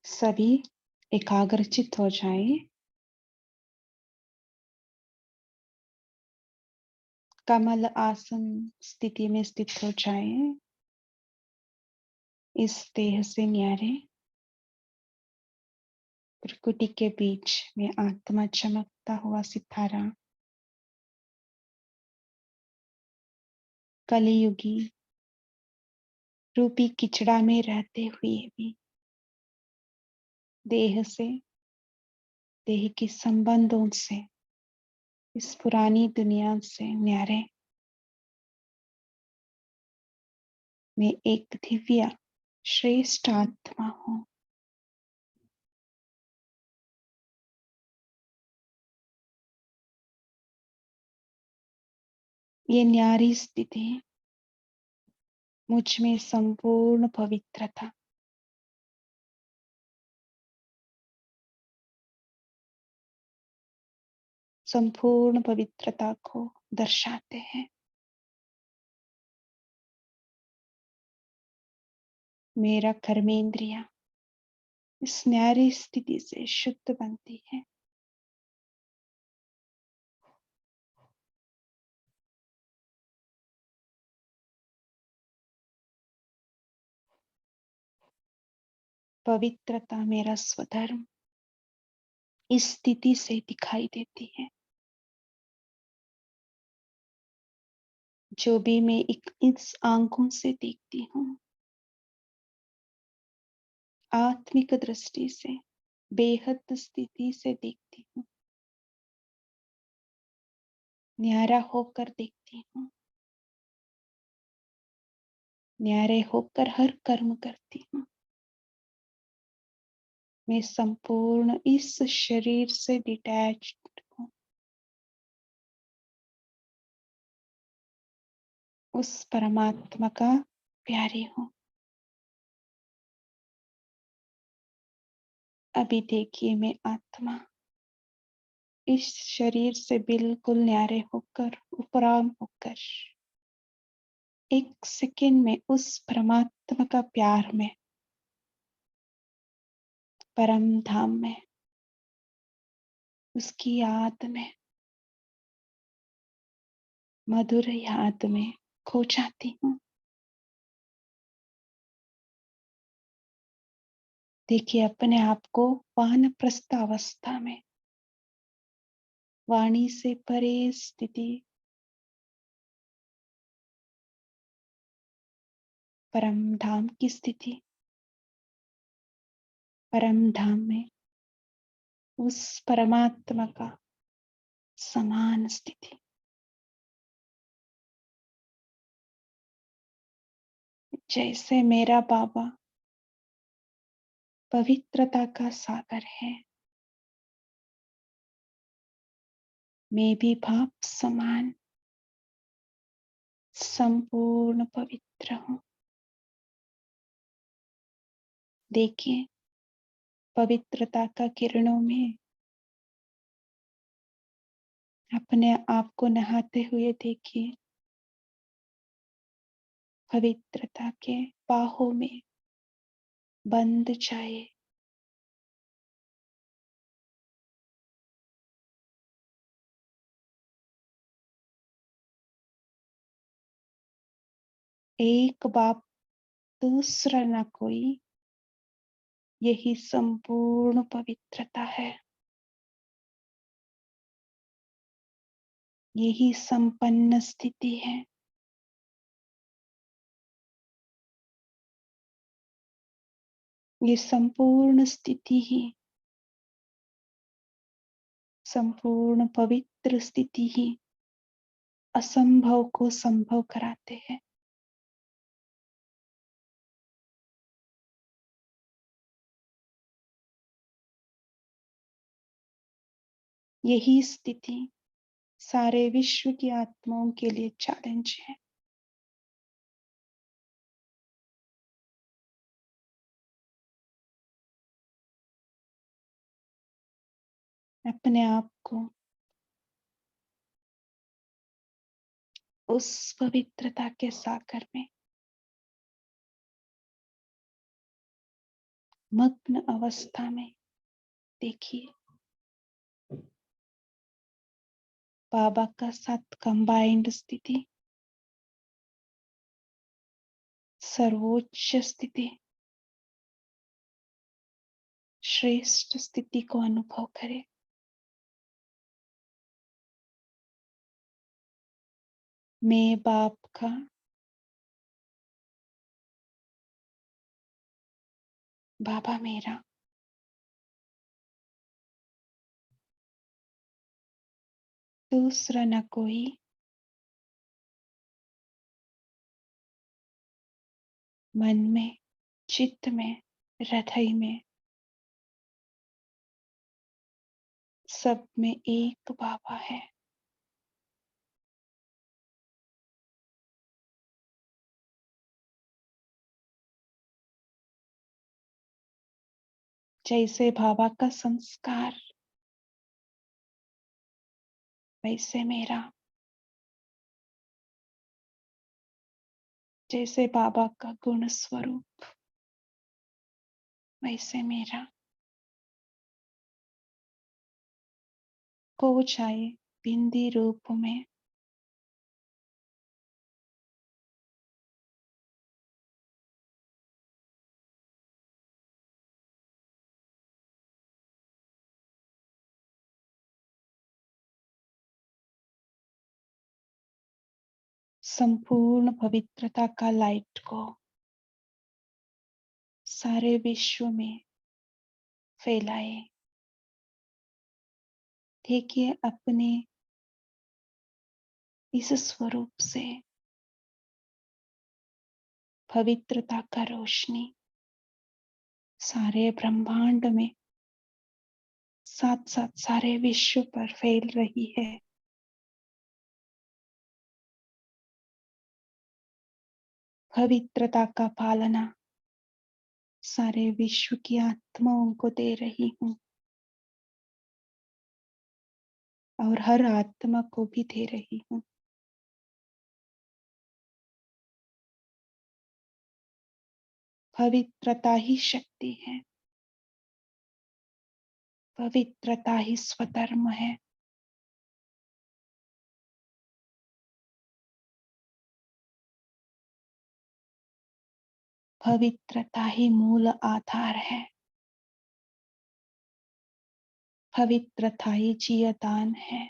सभी एकाग्रचित हो जाएं। कमल आसन स्थिति में स्थित हो जाएं। इस देह से न्यारे प्रकृति के बीच में आत्मा चमकता हुआ सितारा, कलियुगी रूपी किचड़ा में रहते हुए भी देह से, देह के संबंधों से, इस पुरानी दुनिया से न्यारे मैं एक दिव्य श्रेष्ठ आत्मा हूं। ये न्यारी स्थिति मुझ में संपूर्ण पवित्रता, संपूर्ण पवित्रता को दर्शाते हैं। मेरा कर्मेंद्रिया इस न्यारी स्थिति से शुद्ध बनती है। पवित्रता मेरा स्वधर्म इस स्थिति से दिखाई देती है। जो भी मैं इस आंखों से देखती हूँ, आत्मिक दृष्टि से, बेहद स्थिति से देखती हूँ, न्यारा होकर देखती हूँ, न्यारे होकर हर कर्म करती हूँ। मैं संपूर्ण इस शरीर से डिटैच्ड हूँ। उस परमात्मा का प्यारी हूँ। अभी देखिए, मैं आत्मा इस शरीर से बिल्कुल न्यारे होकर, उपराम होकर, एक सेकंड में उस परमात्मा का प्यार में, परम धाम में, उसकी याद में, मधुर याद में खो जाती हूँ। देखिए अपने आप को वानप्रस्थ अवस्था में, वाणी से परे स्थिति, परम धाम की स्थिति, परम धाम में उस परमात्मा का समान स्थिति। जैसे मेरा बाबा पवित्रता का सागर है, मैं भी भाव समान संपूर्ण पवित्र हूँ। देखिए पवित्रता का किरणों में अपने आप को नहाते हुए देखिए। पवित्रता के बाहों में बंद जाए। एक बाप दूसरा न कोई, यही संपूर्ण पवित्रता है। यही संपन्न स्थिति है। ये संपूर्ण स्थिति ही, संपूर्ण पवित्र स्थिति ही असंभव को संभव कराते हैं। यही स्थिति सारे विश्व की आत्माओं के लिए चैलेंज है। अपने आप को उस पवित्रता के सागर में मग्न अवस्था में देखिए बाबा का साथ कंबाइंड स्थिति, सर्वोच्च स्थिति, श्रेष्ठ स्थिति को अनुभव करें। मैं बाप का बाबा मेरा, दूसरा न कोई, मन में, चित्त में, हृदय में, सब में एक बाबा है। जैसे बाबा का संस्कार वैसे मेरा, जैसे बाबा का गुण स्वरूप वैसे मेरा, को चाहे बिंदी रूप में, संपूर्ण पवित्रता का लाइट को सारे विश्व में फैलाए। देखिए अपने इस स्वरूप से पवित्रता का रोशनी सारे ब्रह्मांड में साथ साथ सारे विश्व पर फैल रही है। पवित्रता का पालना सारे विश्व की आत्माओं को दे रही हूँ और हर आत्मा को भी दे रही हूँ। पवित्रता ही शक्ति है, पवित्रता ही स्वधर्म है। पवित्रता ही मूल आधार है, पवित्रता ही जीवदान है।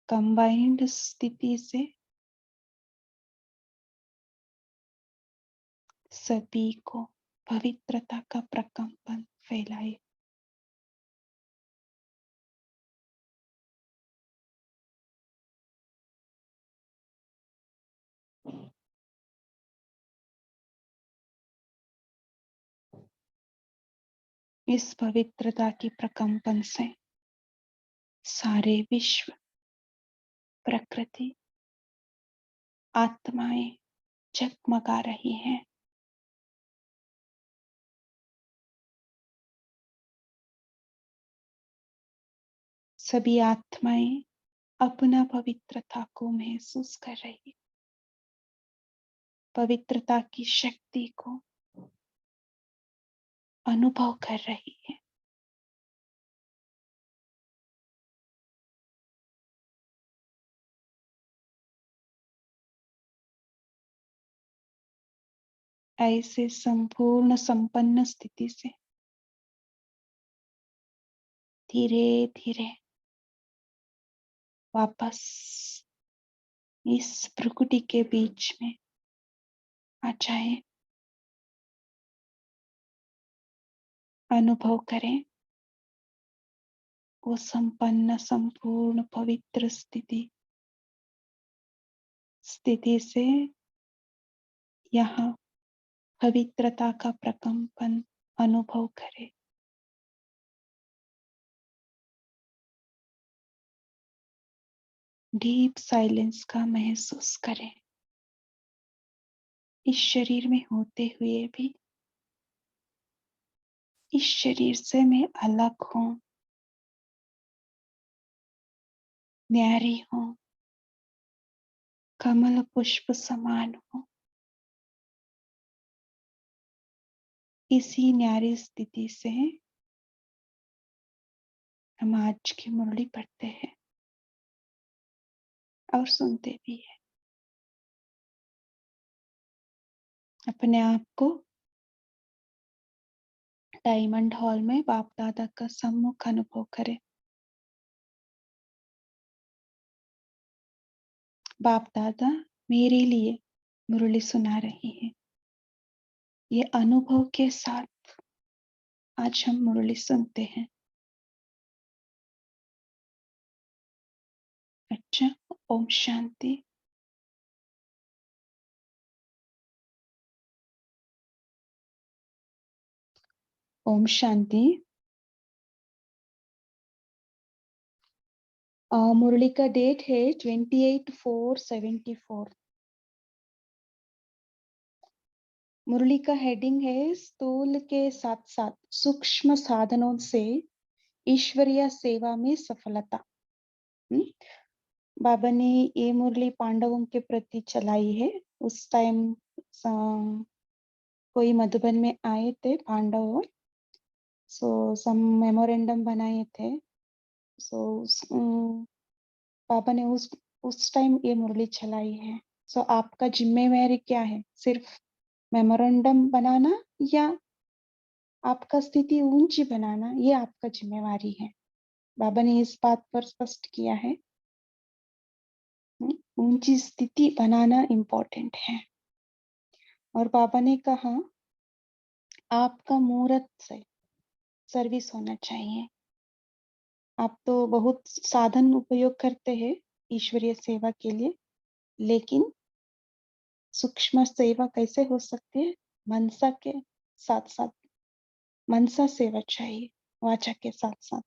कंबाइंड स्थिति से सभी को पवित्रता का प्रकंपन फैलाए। इस पवित्रता की प्रकंपन से सारे विश्व, प्रकृति, आत्माएं जगमगा रही हैं। सभी आत्माएं अपना पवित्रता को महसूस कर रही है, पवित्रता की शक्ति को अनुभव कर रही है। ऐसे संपूर्ण संपन्न स्थिति से धीरे धीरे वापस इस प्रकृति के बीच में आ जाए। अनुभव करें वो संपन्न संपूर्ण पवित्र स्थिति से यहाँ पवित्रता का प्रकंपन अनुभव करें। डीप साइलेंस का महसूस करें। इस शरीर में होते हुए भी इस शरीर से मैं अलग हूँ, न्यारी हूँ, कमल पुष्प समान हो। इसी न्यारी स्थिति से हम आज की मुरली पढ़ते हैं और सुनते भी हैं। अपने आप को डायमंड हॉल में बाप दादा का सम्मुख अनुभव करें। बाप दादा मेरे लिए मुरली सुना रही हैं। ये अनुभव के साथ आज हम मुरली सुनते हैं। अच्छा, ओम शांति। ओम शांति। मुरली का डेट है 28/4/74। मुरली का हेडिंग है स्थूल के साथ साथ सूक्ष्म साधनों से ईश्वरीय सेवा में सफलता। बाबा ने ये मुरली पांडवों के प्रति चलाई है। उस टाइम कोई मधुबन में आए थे पांडव, सो सम मेमोरेंडम बनाए थे। सो पापा ने उस टाइम ये मुरली चलाई है। सो आपका जिम्मेवारी क्या है? सिर्फ मेमोरेंडम बनाना या आपका स्थिति ऊंची बनाना, ये आपका जिम्मेवारी है। बाबा ने इस बात पर स्पष्ट किया है। ऊंची स्थिति बनाना इम्पोर्टेंट है। और बाबा ने कहा आपका मुहूर्त से सर्विस होना चाहिए। आप तो बहुत साधन उपयोग करते हैं ईश्वरीय सेवा के लिए, लेकिन सूक्ष्म सेवा कैसे हो सकती है? मनसा के साथ साथ मनसा सेवा चाहिए, वाचा के साथ साथ।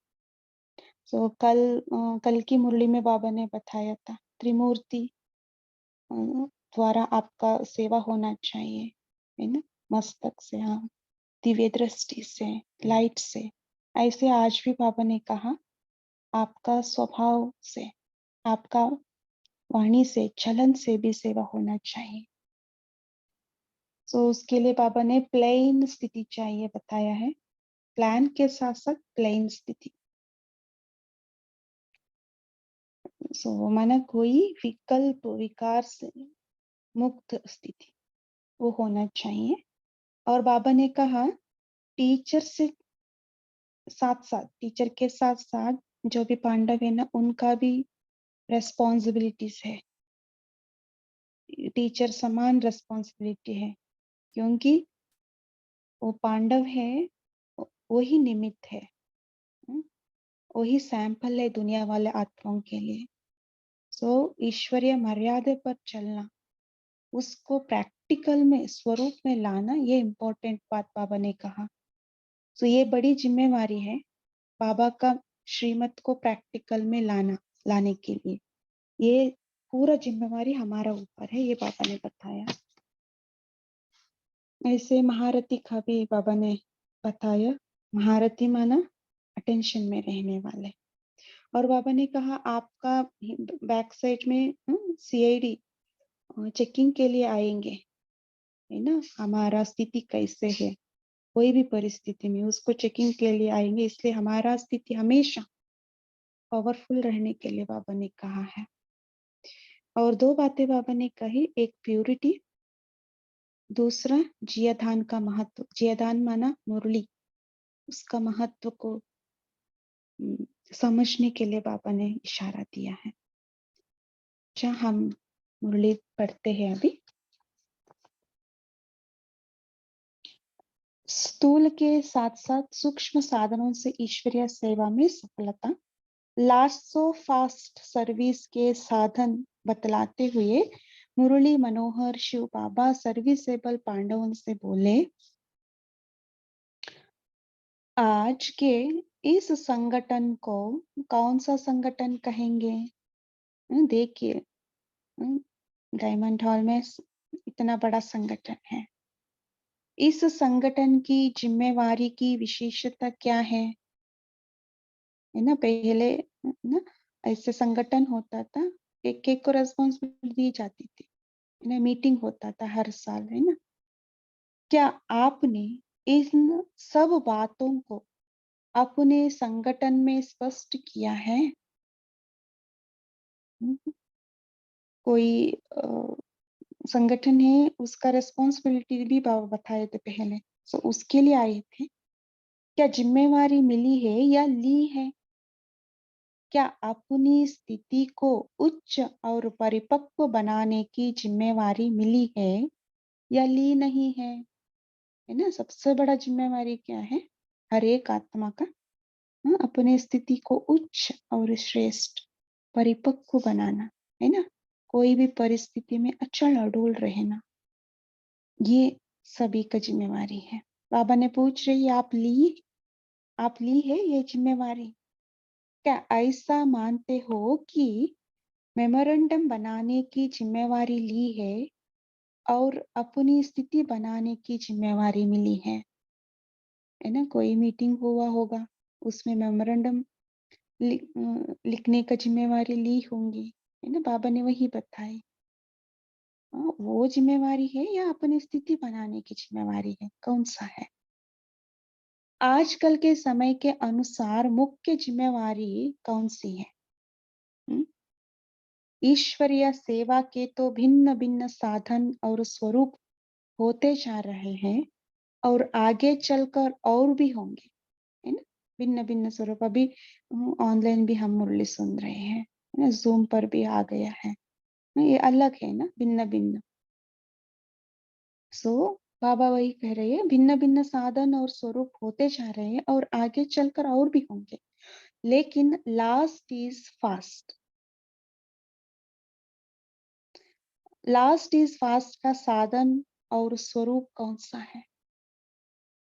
तो कल की मुरली में बाबा ने बताया था त्रिमूर्ति द्वारा आपका सेवा होना चाहिए, है ना? मस्तक से, हाँ, दिव्य दृष्टि से, लाइट से। ऐसे आज भी बाबा ने कहा आपका स्वभाव से, आपका वाणी से, चलन से भी सेवा होना चाहिए। तो उसके लिए बाबा ने प्लेन स्थिति चाहिए बताया है। प्लान के साथ साथ प्लेन स्थिति। सो माना कोई विकल्प विकार से मुक्त स्थिति, वो होना चाहिए। और बाबा ने कहा टीचर से साथ साथ, टीचर के साथ साथ जो भी पांडव है ना, उनका भी रेस्पॉन्सिबिलिटीज है। टीचर समान रेस्पॉन्सिबिलिटी है, क्योंकि वो पांडव है, वही निमित्त है, वही सैंपल है दुनिया वाले आत्माओं के लिए। सो ईश्वरीय मर्यादा पर चलना, उसको प्रैक्टिकल में, स्वरूप में लाना, ये इम्पोर्टेंट बात बाबा ने कहा। तो ये बड़ी जिम्मेवारी है बाबा का श्रीमत को प्रैक्टिकल में लाने के लिए। ये पूरा जिम्मेवारी हमारा ऊपर है, ये बाबा ने बताया। ऐसे महारथी का भी बाबा ने बताया। महारथी माना अटेंशन में रहने वाले। और बाबा ने कहा आपका बैक साइड में सीआईडी चेकिंग के लिए आएंगे, है ना? हमारा स्थिति कैसे है, कोई भी परिस्थिति में उसको चेकिंग के लिए आएंगे। इसलिए हमारा स्थिति हमेशा पावरफुल रहने के लिए बाबा ने कहा है। और दो बातें बाबा ने कही, एक प्यूरिटी, दूसरा जियादान का महत्व। जियादान माना मुरली, उसका महत्व को समझने के लिए बाबा ने इशारा दिया है। अच्छा, हम मुरली पढ़ते हैं अभी। स्थूल के साथ साथ सूक्ष्म साधनों से ईश्वरीय सेवा में सफलता। लास्ट ऑफ फास्ट सर्विस के साधन बतलाते हुए मुरली मनोहर शिव बाबा सर्विसेबल पांडवों से बोले, आज के इस संगठन को कौन सा संगठन कहेंगे? देखिए, डायमंड हॉल में इतना बड़ा संगठन है। इस संगठन की जिम्मेवारी की विशेषता क्या है ना? पहले ना ऐसे संगठन होता था, एक-एक को रिस्पॉन्सिबिलिटी दी जाती थी, है ना? मीटिंग होता था हर साल, है ना? क्या आपने इन सब बातों को अपने संगठन में स्पष्ट किया है? हुँ, कोई संगठन है, उसका रिस्पॉन्सिबिलिटी भी बताए थे पहले, सो उसके लिए आए थे। क्या ज़िम्मेवारी मिली है या ली है? क्या अपनी स्थिति को उच्च और परिपक्व बनाने की ज़िम्मेवारी मिली है या ली नहीं है? है ना? सबसे बड़ा ज़िम्मेवारी क्या है? हर एक आत्मा का अपने स्थिति को उच्च और श्रेष्ठ, परिपक्व बनाना, है ना? कोई भी परिस्थिति में अचल-अडोल रहना, ये सभी का ज़िम्मेवारी है। बाबा ने पूछ रही आप ली है ये ज़िम्मेवारी? क्या ऐसा मानते हो कि मेमोरेंडम बनाने की ज़िम्मेवारी ली है और अपनी स्थिति बनाने की ज़िम्मेवारी मिली है ना? कोई मीटिंग हुआ होगा, उसमें मेमोरेंडम लिखने का ज़िम्मेवारी ली होंगी, है ना? बाबा ने वही बताई। वो ज़िम्मेवारी है या अपनी स्थिति बनाने की ज़िम्मेवारी है, कौन-सा है? आजकल के समय के अनुसार मुख्य ज़िम्मेवारी कौन-सी है? हुँ? ईश्वरीय सेवा के तो भिन्न-भिन्न साधन और स्वरूप होते जा रहे हैं और आगे चलकर और भी होंगे, है ना? भिन्न-भिन्न स्वरूप अभी ऑनलाइन भी हम मुरली सुन रहे हैं, है ना? ज़ूम पर भी आ गया है। ये अलग है ना, भिन्न-भिन्न। सो बाबा वही कह रहे हैं, भिन्न-भिन्न साधन और स्वरूप होते जा रहे हैं और आगे चलकर और भी होंगे। लेकिन last is fast. Last is fast का साधन और स्वरूप कौन-सा है?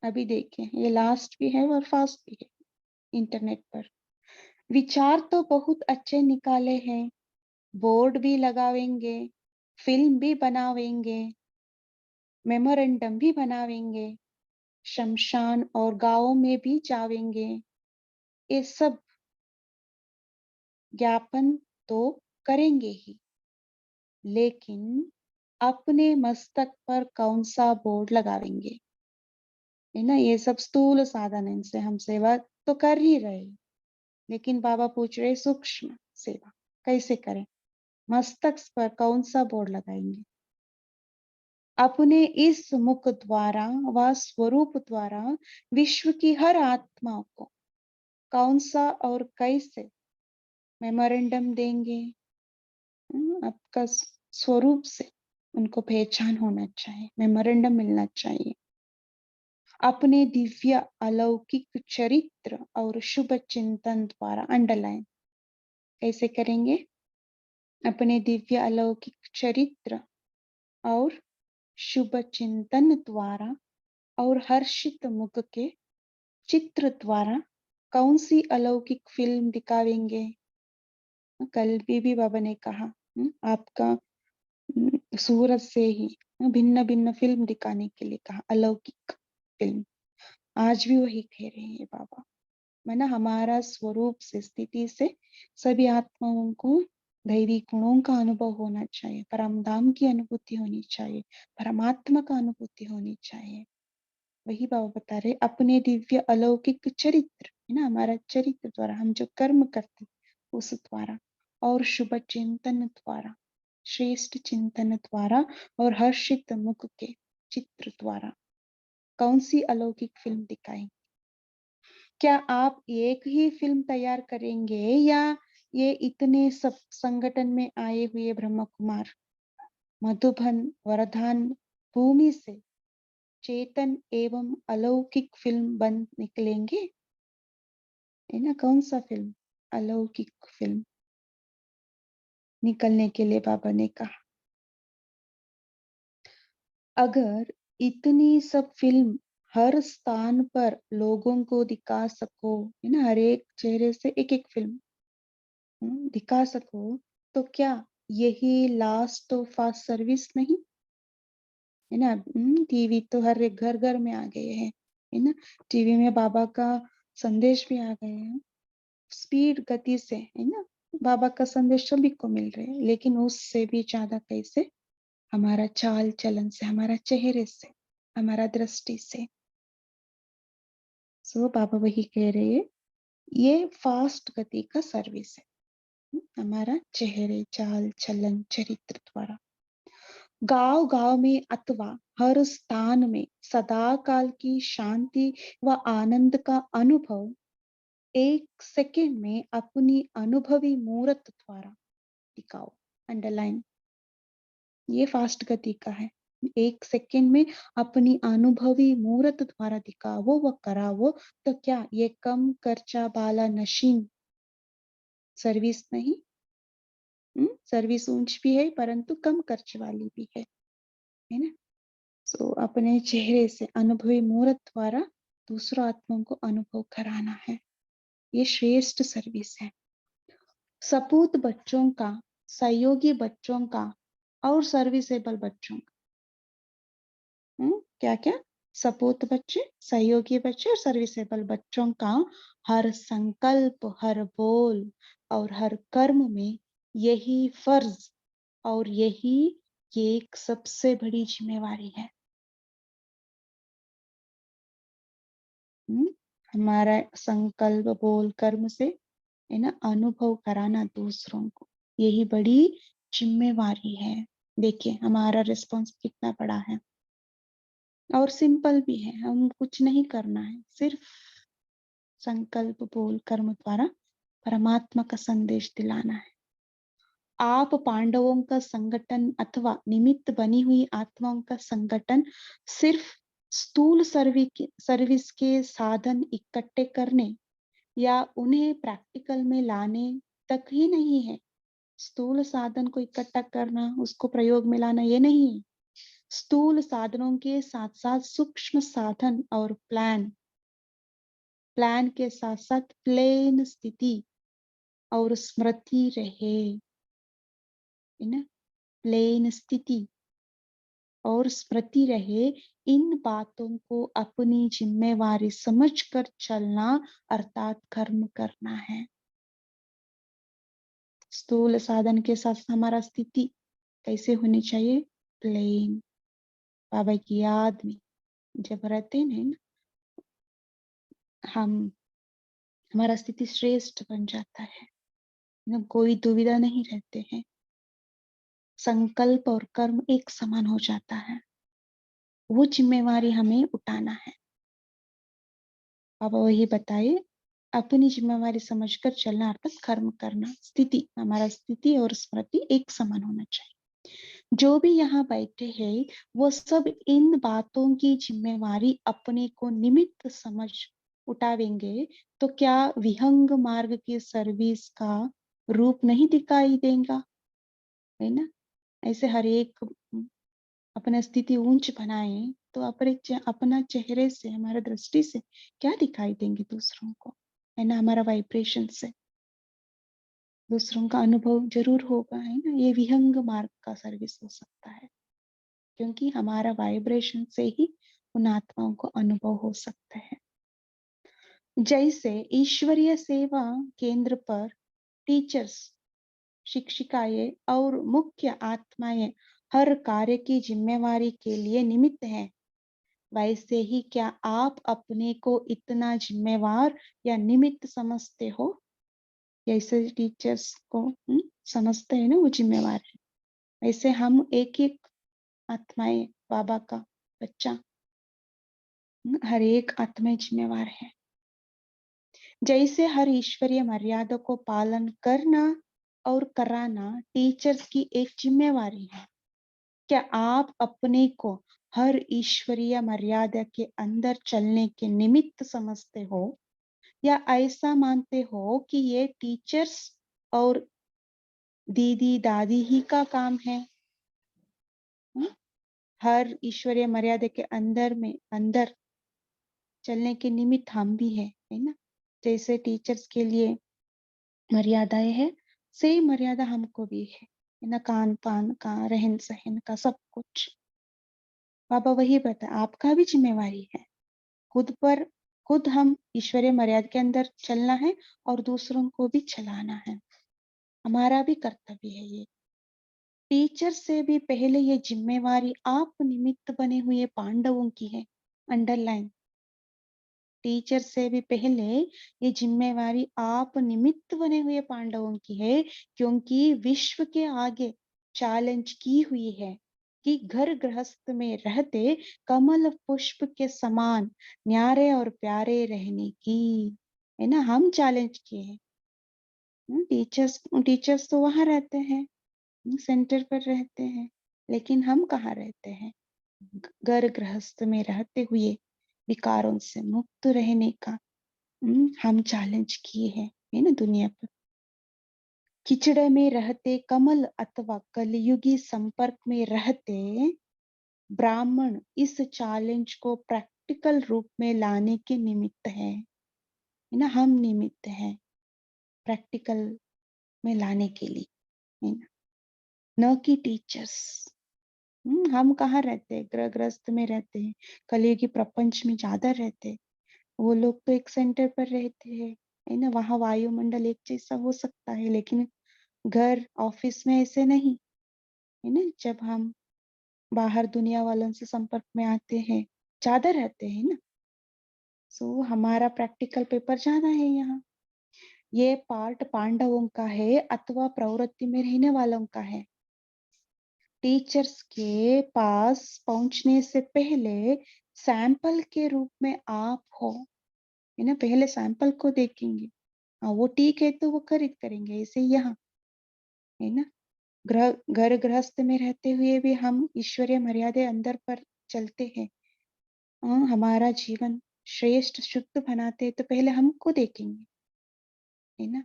अभी देखें, ये लास्ट भी है और फास्ट भी है इंटरनेट पर। विचार तो बहुत अच्छे निकाले हैं, बोर्ड भी लगावेंगे, फ़िल्म भी बनावेंगे, मेमोरेंडम भी बनावेंगे, शमशान और गाँव में भी जावेंगे। ये सब ज्ञापन तो करेंगे ही, लेकिन अपने मस्तक पर कौन-सा बोर्ड लगावेंगे? है ना? ये सब स्थूल साधन है, इनसे हम सेवा तो कर ही रहे हैं, लेकिन बाबा पूछ रहे सूक्ष्म सेवा कैसे करें? मस्तक पर कौन-सा बोर्ड लगाएँगे? अपने इस मुख द्वारा व स्वरूप द्वारा विश्व की हर आत्माओं को कौन-सा और कैसे मेमोरेंडम देंगे? आपका स्वरूप से उनको पहचान होना चाहिए, मेमोरेंडम मिलना चाहिए। अपने दिव्य अलौकिक चरित्र और शुभ चिंतन द्वारा अंडरलाइन कैसे करेंगे? अपने दिव्य अलौकिक चरित्र और शुभ चिंतन द्वारा और हर्षित मुख के चित्र द्वारा कौन-सी अलौकिक फ़िल्म दिखावेंगे? कल भी बाबा ने कहा आपका सूरत से ही भिन्न-भिन्न फ़िल्म दिखाने के लिए कहा, अलौकिक फ़िल्म। आज भी वही कह रहे हैं बाबा। माना हमारा स्वरूप से, स्थिति से सभी आत्माओं को दैवी गुणों का अनुभव होना चाहिए, परमधाम की अनुभूति होनी चाहिए, परमात्मा का अनुभूति होनी चाहिए। वही बाबा बता रहे अपने दिव्य अलौकिक चरित्र, है ना? हमारा चरित्र द्वारा हम जो कर्म करते उस द्वारा और शुभ चिंतन द्वारा, श्रेष्ठ चिंतन द्वारा और हर्षित मुख के चित्र द्वारा कौन सी अलौकिक फ़िल्म दिखाएँ? क्या आप एक ही फ़िल्म तैयार करेंगे या ये इतने सब संगठन में आए हुए ब्रह्म कुमार, मधुबन, वरदान भूमि से चेतन एवं अलौकिक फ़िल्म बन निकलेंगे? है ना? कौन-सा फ़िल्म? अलौकिक फ़िल्म निकलने के लिए बाबा ने कहा। अगर इतनी सब फ़िल्म हर स्थान पर लोगों को दिखा सको, है ना? हर एक चेहरे से एक-एक फ़िल्म दिखा सको, तो क्या यही लास्ट फास्ट सर्विस नहीं? है ना? टीवी तो हर एक घर-घर में आ गए हैं, है ना? टीवी में बाबा का संदेश भी आ गए हैं, स्पीड गति से, है ना? बाबा का संदेश सभी को मिल रहे हैं, लेकिन उससे भी ज्यादा कैसे? हमारा चाल चलन से, हमारा चेहरे से, हमारा दृष्टि से। सो बाबा वही कह रहे हैं, ये फास्ट गति का सर्विस है। हमारा चेहरे, चाल चलन, चरित्र द्वारा गांव गांव में अथवा हर स्थान में सदा काल की शांति व आनंद का अनुभव एक सेकंड में अपनी अनुभवी मूर्त द्वारा दिखाओ। अंडरलाइन, ये फास्ट गति का है। एक सेकंड में अपनी अनुभवी मूर्त द्वारा दिखावो व करावो। तो क्या ये कम खर्चा वाला नशीन सर्विस नहीं? सर्विस ऊंच भी है परंतु कम खर्च वाली भी है ना? सो अपने चेहरे से अनुभवी मूर्त द्वारा दूसरों आत्माओं को अनुभव कराना है। ये श्रेष्ठ सर्विस है। सपूत बच्चों का, सहयोगी बच्चों का और सर्विसेबल बच्चों का। क्या क्या? सपूत बच्चे, सहयोगी बच्चे और सर्विसेबल बच्चों का हर संकल्प, हर बोल और हर कर्म में यही फर्ज और यही एक सबसे बड़ी जिम्मेवारी है। हमारा संकल्प, बोल, कर्म से है ना अनुभव कराना दूसरों को, यही बड़ी जिम्मेवारी है। देखिए हमारा रिस्पॉन्स कितना बड़ा है और सिंपल भी है। हम कुछ नहीं करना है, सिर्फ संकल्प, बोल, कर्म द्वारा परमात्मा का संदेश दिलाना है। आप पांडवों का संगठन अथवा निमित्त बनी हुई आत्माओं का संगठन सिर्फ स्थूल सर्विस के साधन इकट्ठे करने या उन्हें प्रैक्टिकल में लाने तक ही नहीं है। स्थूल साधन को इकट्ठा करना, उसको प्रयोग में लाना, ये नहीं है। स्थूल साधनों के साथ साथ सूक्ष्म साधन और प्लान के साथ साथ प्लेन स्थिति और स्मृति रहे, है ना? प्लेन स्थिति और स्मृति रहे, इन बातों को अपनी जिम्मेवारी समझकर चलना अर्थात कर्म करना है। स्थूल साधन के साथ हमारा स्थिति कैसे होनी चाहिए? प्लेन। बाबा की याद में जब रहते हैं ना, हम हमारा स्थिति श्रेष्ठ बन जाता है ना, कोई दुविधा नहीं रहते हैं। संकल्प और कर्म एक समान हो जाता है। वो जिम्मेवारी हमें उठाना है। बाबा वही बताए, अपनी जिम्मेवारी समझकर चलना अर्थात कर्म करना। स्थिति, हमारा स्थिति और स्मृति एक समान होना चाहिए। जो भी यहाँ बैठे हैं वो सब इन बातों की जिम्मेवारी अपने को निमित्त समझ उठावेंगे तो क्या विहंग मार्ग की सर्विस का रूप नहीं दिखाई देगा? है ना? ऐसे हर एक अपना स्थिति ऊंच बनाए तो अपना चेहरे से, हमारा दृष्टि से क्या दिखाई देंगे दूसरों को? है ना? हमारा वाइब्रेशन से दूसरों का अनुभव जरूर होगा, है ना? ये विहंग मार्ग का सर्विस हो सकता है, क्योंकि हमारा वाइब्रेशन से ही उन आत्माओं को अनुभव हो सकता है। जैसे ईश्वरीय सेवा केंद्र पर टीचर्स, शिक्षिकाएं और मुख्य आत्माएं हर कार्य की जिम्मेवारी के लिए निमित्त हैं, वैसे ही क्या आप अपने को इतना जिम्मेवार या निमित्त समझते हो? जैसे टीचर्स को समझते हैं ना वो जिम्मेवार है, ऐसे हम एक एक आत्माएं, बाबा का बच्चा, हर एक आत्मा जिम्मेवार है। जैसे हर ईश्वरीय मर्यादा को पालन करना और कराना टीचर्स की एक जिम्मेवारी है, क्या आप अपने को हर ईश्वरीय मर्यादा के अंदर चलने के निमित्त समझते हो या ऐसा मानते हो कि ये टीचर्स और दीदी दादी ही का काम है? हर ईश्वरीय मर्यादा के अंदर चलने के निमित्त हम भी है ना? जैसे टीचर्स के लिए मर्यादाएं है, सेम मर्यादा हमको भी है ना? खान पान का, रहन सहन का, सब कुछ। बाबा वही बता, आपका भी जिम्मेवारी है। खुद हम ईश्वरीय मर्यादा के अंदर चलना है और दूसरों को भी चलाना है। हमारा भी कर्तव्य है ये। टीचर से भी पहले ये जिम्मेवारी आप निमित्त बने हुए पांडवों की है। अंडरलाइन। टीचर से भी पहले ये जिम्मेवारी आप निमित्त बने हुए पांडवों की है, क्योंकि विश्व के आगे चैलेंज की हुई है कि घर गृहस्थ में रहते कमल पुष्प के समान न्यारे और प्यारे रहने की, है ना। हम चैलेंज किए हैं। टीचर्स टीचर्स तो वहां रहते हैं, सेंटर पर रहते हैं, लेकिन हम कहाँ रहते हैं? घर गृहस्थ में रहते हुए विकारों से मुक्त रहने का हम चैलेंज किए हैं, है ना, दुनिया पर। खिचड़े में रहते कमल अथवा कलयुगी संपर्क में रहते ब्राह्मण इस चैलेंज को प्रैक्टिकल रूप में लाने के निमित्त है ना। हम निमित्त हैं प्रैक्टिकल में लाने के लिए, है ना, न कि टीचर्स। हम कहाँ रहते हैं? ग्रस्त में रहते हैं, कलयुगी प्रपंच में ज्यादा रहते हैं। वो लोग तो एक सेंटर पर रहते हैं, है ना। वहां वायुमंडल एक जैसा हो सकता है, लेकिन घर ऑफिस में ऐसे नहीं, है ना। जब हम बाहर दुनिया वालों से संपर्क में आते हैं, ज्यादा रहते हैं ना। सो हमारा प्रैक्टिकल पेपर ज्यादा है यहाँ। ये पार्ट पांडवों का है अथवा प्रवृत्ति में रहने वालों का है। टीचर्स के पास पहुंचने से पहले सैंपल के रूप में आप हो, है ना। पहले सैंपल को देखेंगे, हाँ वो ठीक है तो वो खरीद करेंगे। ऐसे यहाँ, है ना, घर गृहस्थ में रहते हुए भी हम ईश्वरीय मर्यादे अंदर पर चलते हैं। हमारा जीवन श्रेष्ठ शुद्ध बनाते हैं तो पहले हमको देखेंगे, है ना।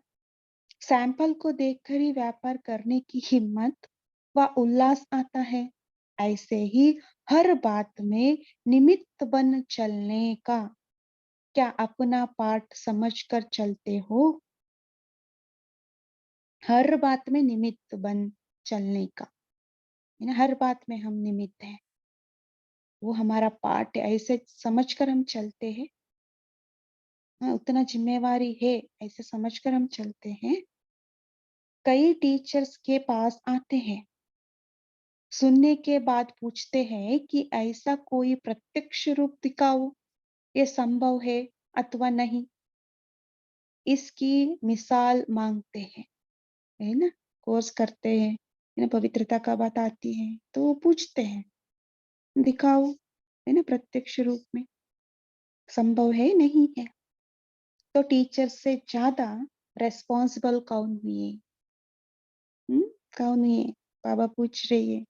सैंपल को देखकर ही व्यापार करने की हिम्मत व उल्लास आता है। ऐसे ही हर बात में निमित्त बन चलने का, क्या अपना पाठ समझकर चलते हो? हर बात में निमित्त बन चलने का, है ना। हर बात में हम निमित्त हैं, वो हमारा पार्ट है, ऐसे समझकर हम चलते हैं। हाँ, उतना जिम्मेवारी है, ऐसे समझकर हम चलते हैं। कई टीचर्स के पास आते हैं, सुनने के बाद पूछते हैं कि ऐसा कोई प्रत्यक्ष रूप दिखाओ, ये संभव है अथवा नहीं। इसकी मिसाल मांगते हैं, है ना। कोर्स करते हैं, है ना, पवित्रता का बात आती है तो वो पूछते हैं, दिखाओ, है ना, प्रत्यक्ष रूप में संभव है नहीं है। तो टीचर से ज्यादा रेस्पॉन्सिबल कौन हुए? कौन हुए? बाबा पूछ रही है।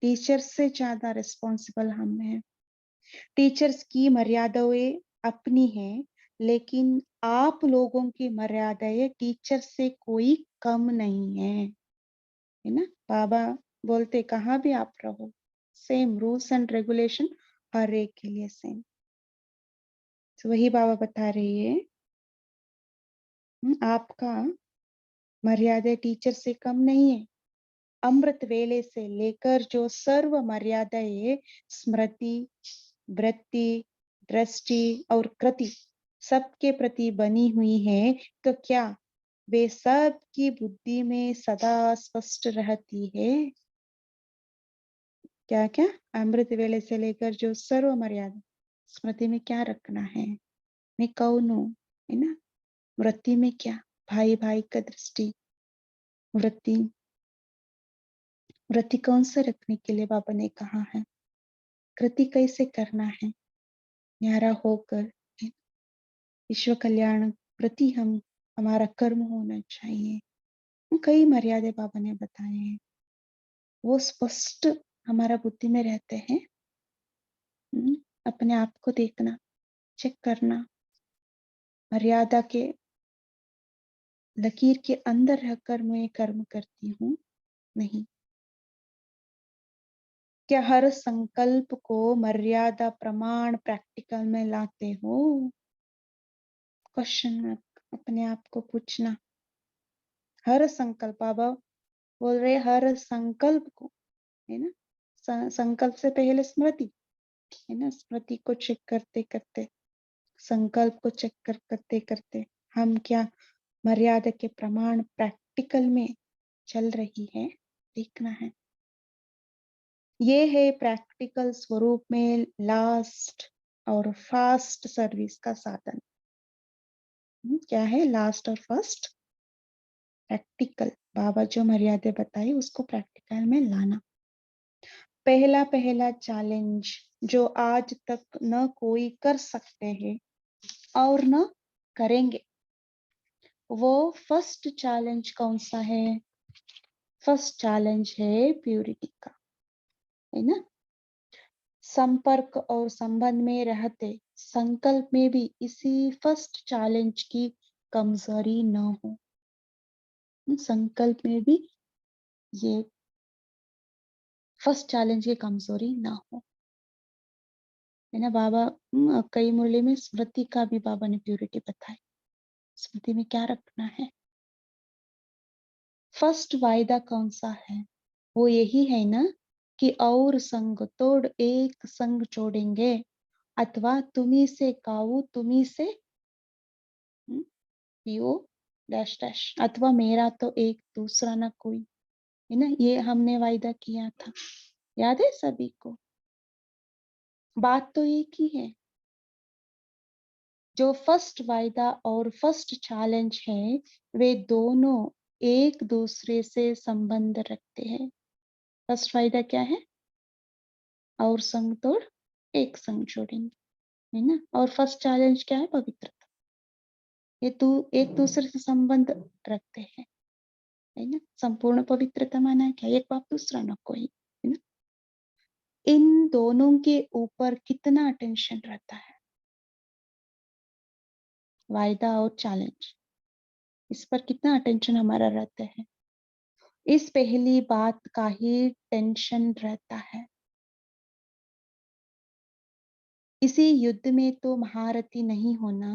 टीचर से ज्यादा रिस्पॉन्सिबल हम हैं। टीचर्स की मर्यादाएं अपनी हैं, लेकिन आप लोगों की मर्यादाएं टीचर से कोई कम नहीं है ना। बाबा बोलते कहाँ भी आप रहो, सेम रूल्स एंड रेगुलेशन हर एक के लिए सेम। तो वही बाबा बता रही है, आपका मर्यादा टीचर से कम नहीं है। अमृत वेले से लेकर जो सर्व मर्यादाएं स्मृति, वृत्ति, दृष्टि और कृति सबके प्रति बनी हुई है, तो क्या वे सब की बुद्धि में सदा स्पष्ट रहती है? क्या क्या? अमृत वेले से लेकर जो सर्व मर्यादा, स्मृति में क्या रखना है, मैं कौन हूँ, है ना। वृत्ति में क्या, भाई भाई का दृष्टि, वृत्ति, वृत्ति कौन से रखने के लिए बाबा ने कहा है, कृति कैसे करना है, न्यारा होकर, है, विश्व कल्याण प्रति हम हमारा कर्म होना चाहिए। कई मर्यादे बाबा ने बताए हैं, वो स्पष्ट हमारा बुद्धि में रहते हैं। अपने आप को देखना, चेक करना, मर्यादा के लकीर के अंदर रहकर मैं कर्म करती हूँ नहीं। क्या हर संकल्प को मर्यादा प्रमाण प्रैक्टिकल में लाते हो? क्वेश्चन अपने आप को पूछना। हर संकल्प, बाबा बोल रहे हर संकल्प को, है ना। संकल्प से पहले स्मृति, है ना। स्मृति को चेक करते करते, संकल्प को चेक करते करते हम क्या मर्यादा के प्रमाण प्रैक्टिकल में चल रही है, देखना है। ये है प्रैक्टिकल स्वरूप में लास्ट और फास्ट सर्विस का साधन। क्या है लास्ट और फर्स्ट? प्रैक्टिकल। बाबा जो मर्यादा बताई उसको प्रैक्टिकल में लाना। पहला पहला चैलेंज जो आज तक न कोई कर सकते हैं और न करेंगे, वो फर्स्ट चैलेंज कौन सा है? फर्स्ट चैलेंज है प्यूरिटी का, है ना। संपर्क और संबंध में रहते संकल्प में भी इसी फर्स्ट चैलेंज की कमजोरी न हो। संकल्प में भी ये फर्स्ट चैलेंज की कमजोरी ना हो, है ना। बाबा कई मुरली में स्मृति का भी बाबा ने प्यूरिटी बताई। स्मृति में क्या रखना है? फर्स्ट वायदा कौन सा है? वो यही है ना कि और संग तोड़ एक संग छोड़ेंगे, अथवा तुम्ही से काऊ तुम्ही से पियो डैश डैश, अथवा मेरा तो एक दूसरा ना कोई, है ना। ये हमने वायदा किया था, याद है सभी को। बात तो एक ही है। जो फर्स्ट वायदा और फर्स्ट चैलेंज है, वे दोनों एक दूसरे से संबंध रखते हैं। फर्स्ट वायदा क्या है? और संग तोड़ एक संग जोड़ेंगे, है ना। और फर्स्ट चैलेंज क्या है? पवित्रता। ये तू एक दूसरे से संबंध रखते हैं, है ना। संपूर्ण पवित्रता माना है क्या? एक बाप दूसरा ना कोई, है ना। इन दोनों के ऊपर कितना अटेंशन रहता है? वायदा और चैलेंज, इस पर कितना अटेंशन हमारा रहता है? इस पहली बात का ही टेंशन रहता है। इसी युद्ध में तो महारथी नहीं होना।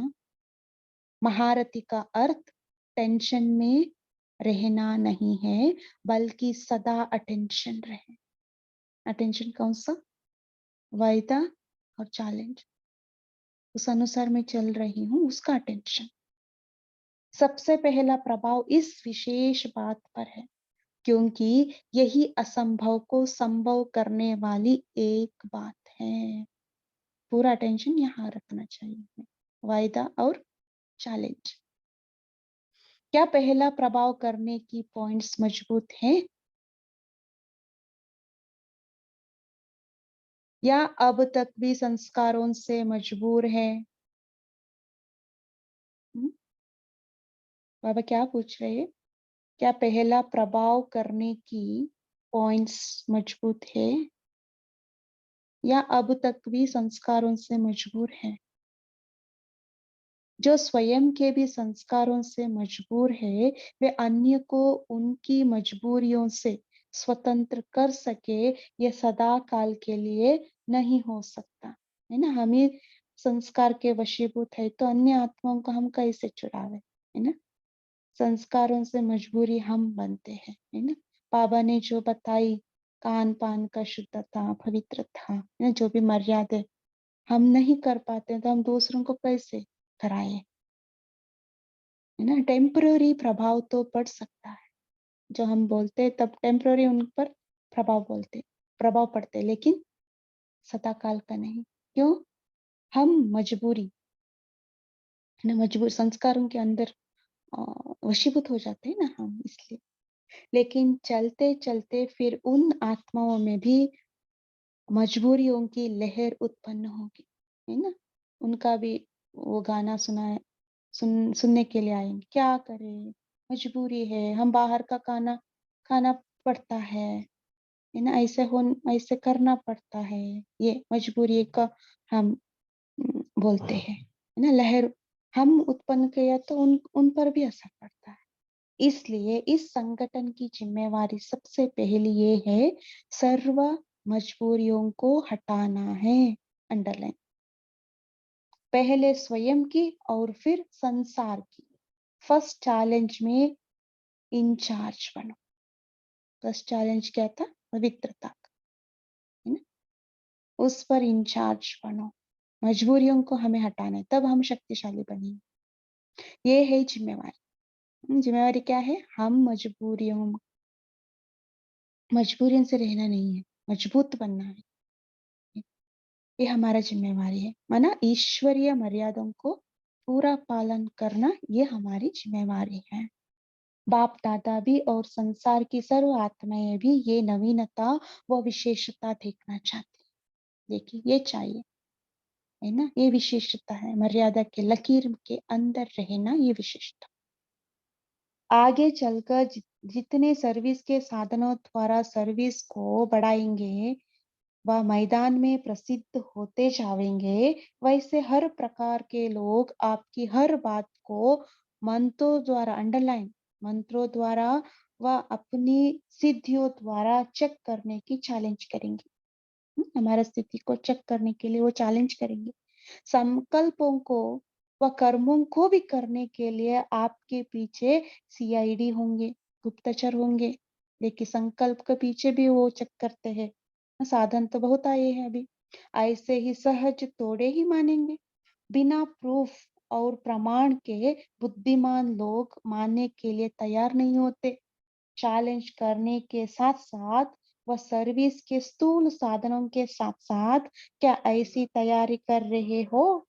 महारथी का अर्थ टेंशन में रहना नहीं है, बल्कि सदा अटेंशन रहे। अटेंशन कौन सा? वायदा और चैलेंज, उस अनुसार मैं चल रही हूँ, उसका अटेंशन। सबसे पहला प्रभाव इस विशेष बात पर है, क्योंकि यही असंभव को संभव करने वाली एक बात है। पूरा अटेंशन यहाँ रखना चाहिए, वायदा और चैलेंज। क्या पहला प्रभाव करने की पॉइंट्स मजबूत हैं, या अब तक भी संस्कारों से मजबूर है? बाबा क्या पूछ रहे हैं? क्या पहला प्रभाव करने की पॉइंट्स मजबूत है, या अब तक भी संस्कारों से मजबूर है? जो स्वयं के भी संस्कारों से मजबूर है, वे अन्य को उनकी मजबूरियों से स्वतंत्र कर सके, यह सदा काल के लिए नहीं हो सकता, है ना। हम ही संस्कार के वशीभूत है, तो अन्य आत्माओं को हम कैसे चुरावे, है ना। संस्कारों से मजबूरी हम बनते हैं, है ना। बाबा ने जो बताई, कान पान का शुद्धता पवित्रता, है ना, जो भी मर्यादा हम नहीं कर पाते तो हम दूसरों को कैसे कराए, है ना। टेम्पररी प्रभाव तो पड़ सकता है, जो हम बोलते हैं तब टेम्पररी उन पर प्रभाव पड़ते, लेकिन सदा काल का नहीं। क्यों? हम मजबूरी, है ना, मजबूर संस्कारों के अंदर वशीभूत हो जाते हैं ना हम, इसलिए। लेकिन चलते चलते फिर उन आत्माओं में भी मजबूरियों की लहर उत्पन्न होगी, है ना। उनका भी वो गाना सुनने के लिए आएंगे। क्या करें, मजबूरी है, हम बाहर का खाना खाना पड़ता है ना। ऐसे करना पड़ता है, ये मजबूरी का हम बोलते हैं, है ना। लहर हम उत्पन्न किया तो उन पर भी असर पड़ता है। इसलिए इस संगठन की जिम्मेवारी सबसे पहली ये है, सर्व मजबूरियों को हटाना है। अंडरलाइन। पहले स्वयं की और फिर संसार की। फर्स्ट चैलेंज में इंचार्ज बनो। फर्स्ट चैलेंज क्या था? पवित्रता का, है ना। उस पर इंचार्ज बनो। मजबूरियों को हमें हटाना है, तब हम शक्तिशाली बनेंगे। ये है जिम्मेवारी। जिम्मेवारी क्या है? हम मजबूरियन से रहना नहीं है, मजबूत बनना है। ये हमारा ज़िम्मेवारी है। माना ईश्वरीय मर्यादों को पूरा पालन करना ये हमारी ज़िम्मेवारी है। बाप-दादा भी और संसार की सर्व आत्माएँ भी ये नवीनता व विशेषता देखना चाहती हैं। देखिए, ये चाहिए, है ना? ये विशेषता है, मर्यादा के लकीर के अंदर रहना ये विशेषता। आगे चलकर जितने सर्विस के साधनों द्वारा सर्विस को बढ़ाएँगे व मैदान में प्रसिद्ध होते जाएँगे, वैसे हर प्रकार के लोग आपकी हर बात को मंत्रों द्वारा अंडरलाइन मंत्रों द्वारा व अपनी सिद्धियों द्वारा चेक करने की चैलेंज करेंगे। हमारा स्थिति को चेक करने के लिए वो चैलेंज करेंगे। संकल्पों को व कर्मों को भी करने के लिए आपके पीछे सीआईडी होंगे, गुप्तचर होंगे। देखिए संकल्प के पीछे भी वो चेक करते हैं। साधन तो बहुत आए हैं अभी। ऐसे ही सहज तोड़े ही मानेंगे। बिना प्रूफ और प्रमाण के बुद्धिमान लोग मानने के लिए तैयार नहीं होते। चैलेंज करने के साथ-साथ व सर्विस के स्थूल साधनों के साथ-साथ क्या ऐसी तैयारी कर रहे हो?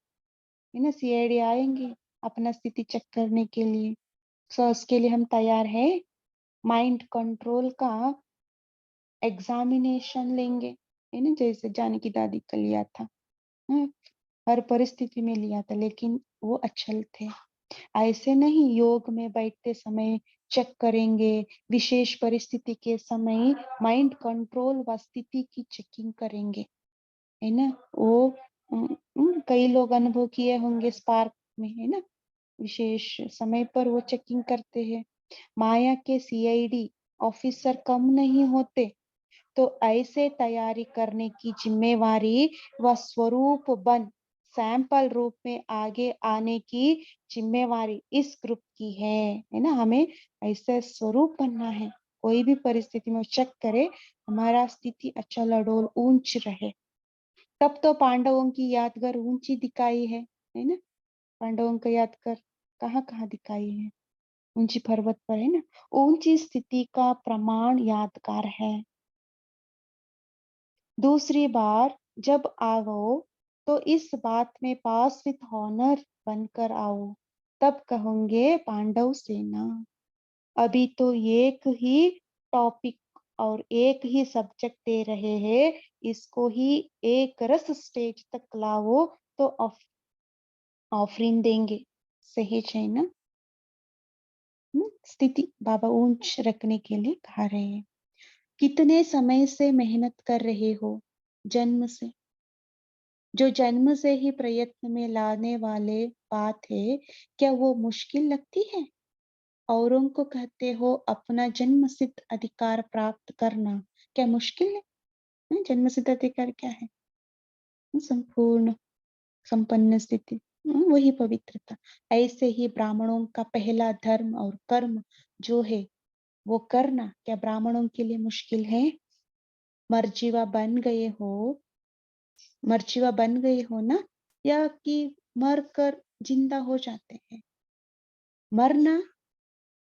है ना, सीआईडी आएँगे अपना स्थिति चेक करने के लिए। सो उसके लिए हम तैयार हैं। माइंड कंट्रोल का एग्ज़ामिनेशन लेंगे, है ना? जैसे जानकी दादी का लिया था। हाँ, हर परिस्थिति में लिया था लेकिन वो अचल थे। ऐसे नहीं योग में बैठते समय चेक करेंगे, विशेष परिस्थिति के समय माइंड कंट्रोल व स्थिति की चेकिंग करेंगे, है ना? वो कई लोग अनुभव किए होंगे स्पार्क में, है ना? विशेष समय पर वो चेकिंग करते हैं। माया के सीआईडी ऑफिसर कम नहीं होते, तो ऐसे तैयारी करने की जिम्मेवारी व स्वरूप बन सैंपल रूप में आगे आने की जिम्मेवारी इस ग्रुप की है ना? हमें ऐसे स्वरूप बनना है। कोई भी परिस्थिति में चेक करे, हमारा स्थिति अचल अडोल ऊंच रहे। तब तो पांडवों की यादगार ऊंची दिखाई है ना? पांडवों का यादगार कहाँ-कहाँ दिखाई है? ऊंची पर्वत पर है ना? ऊंची स्थिति का प्रमाण यादगार है। दूसरी बार जब आओ तो इस बात में पास विथ हॉनर बनकर आओ। तब कहोगे पांडव सेना। अभी तो एक ही टॉपिक और एक ही सब्जेक्ट दे रहे हैं, इसको ही एक रस स्टेज तक लाओ तो ऑफरिंग देंगे। सहेज है ना? स्थिति बाबा ऊंच रखने के लिए कहा रहे हैं। कितने समय से मेहनत कर रहे हो? जन्म से। जो जन्म से ही प्रयत्न में लाने वाले बात है, क्या वो मुश्किल लगती है? औरों को कहते हो अपना जन्म सिद्ध अधिकार प्राप्त करना, क्या मुश्किल है? जन्म सिद्ध अधिकार क्या है? संपूर्ण संपन्न स्थिति, वही पवित्रता। ऐसे ही ब्राह्मणों का पहला धर्म और कर्म जो है, वो करना क्या ब्राह्मणों के लिए मुश्किल है? मर्जीवा बन गए हो मर्जीवा बन गए हो ना, या कि मर कर जिंदा हो जाते हैं? मरना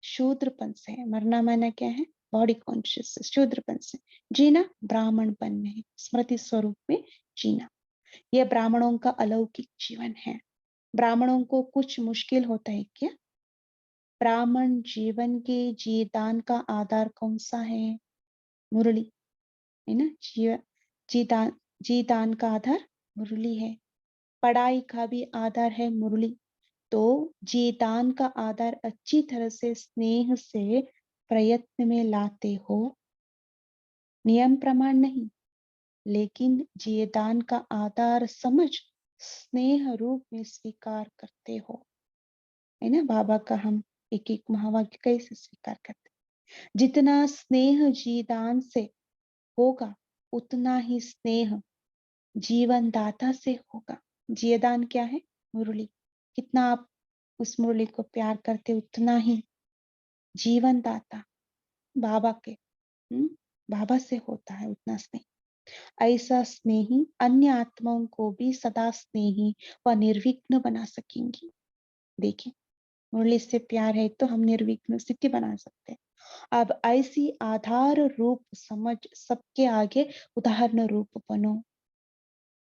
शूद्रपन से है। मरना माना क्या है? बॉडी कॉन्शियस से, शूद्रपन से। जीना ब्राह्मणपन में है, स्मृति स्वरूप में जीना। यह ब्राह्मणों का अलौकिक जीवन है। ब्राह्मणों को कुछ मुश्किल होता है क्या? ब्राह्मण जीवन के जीदान का आधार कौन सा है? मुरली, है ना? जीदान जीदान का आधार मुरली है। पढ़ाई का भी आधार है मुरली। तो जीदान का आधार अच्छी तरह से स्नेह से प्रयत्न में लाते हो। नियम प्रमाण नहीं, लेकिन जीदान का आधार समझ स्नेह रूप में स्वीकार करते हो, है ना? बाबा का हम एक एक महावाक्य कैसे स्वीकार करते हैं? जितना स्नेह जीदान से होगा, उतना ही स्नेह जीवन दाता से होगा। जीवदान क्या है? मुरली। कितना आप उस मुरली को प्यार करते, उतना ही जीवन दाता बाबा के बाबा से होता है उतना स्नेह। ऐसा स्नेही अन्य आत्माओं को भी सदा स्नेही व निर्विघ्न बना सकेंगी। देखिए, मुरली से प्यार है तो हम निर्विघ्न स्थिति बना सकते हैं। अब ऐसी आधार रूप समझ सबके आगे उदाहरण रूप बनो,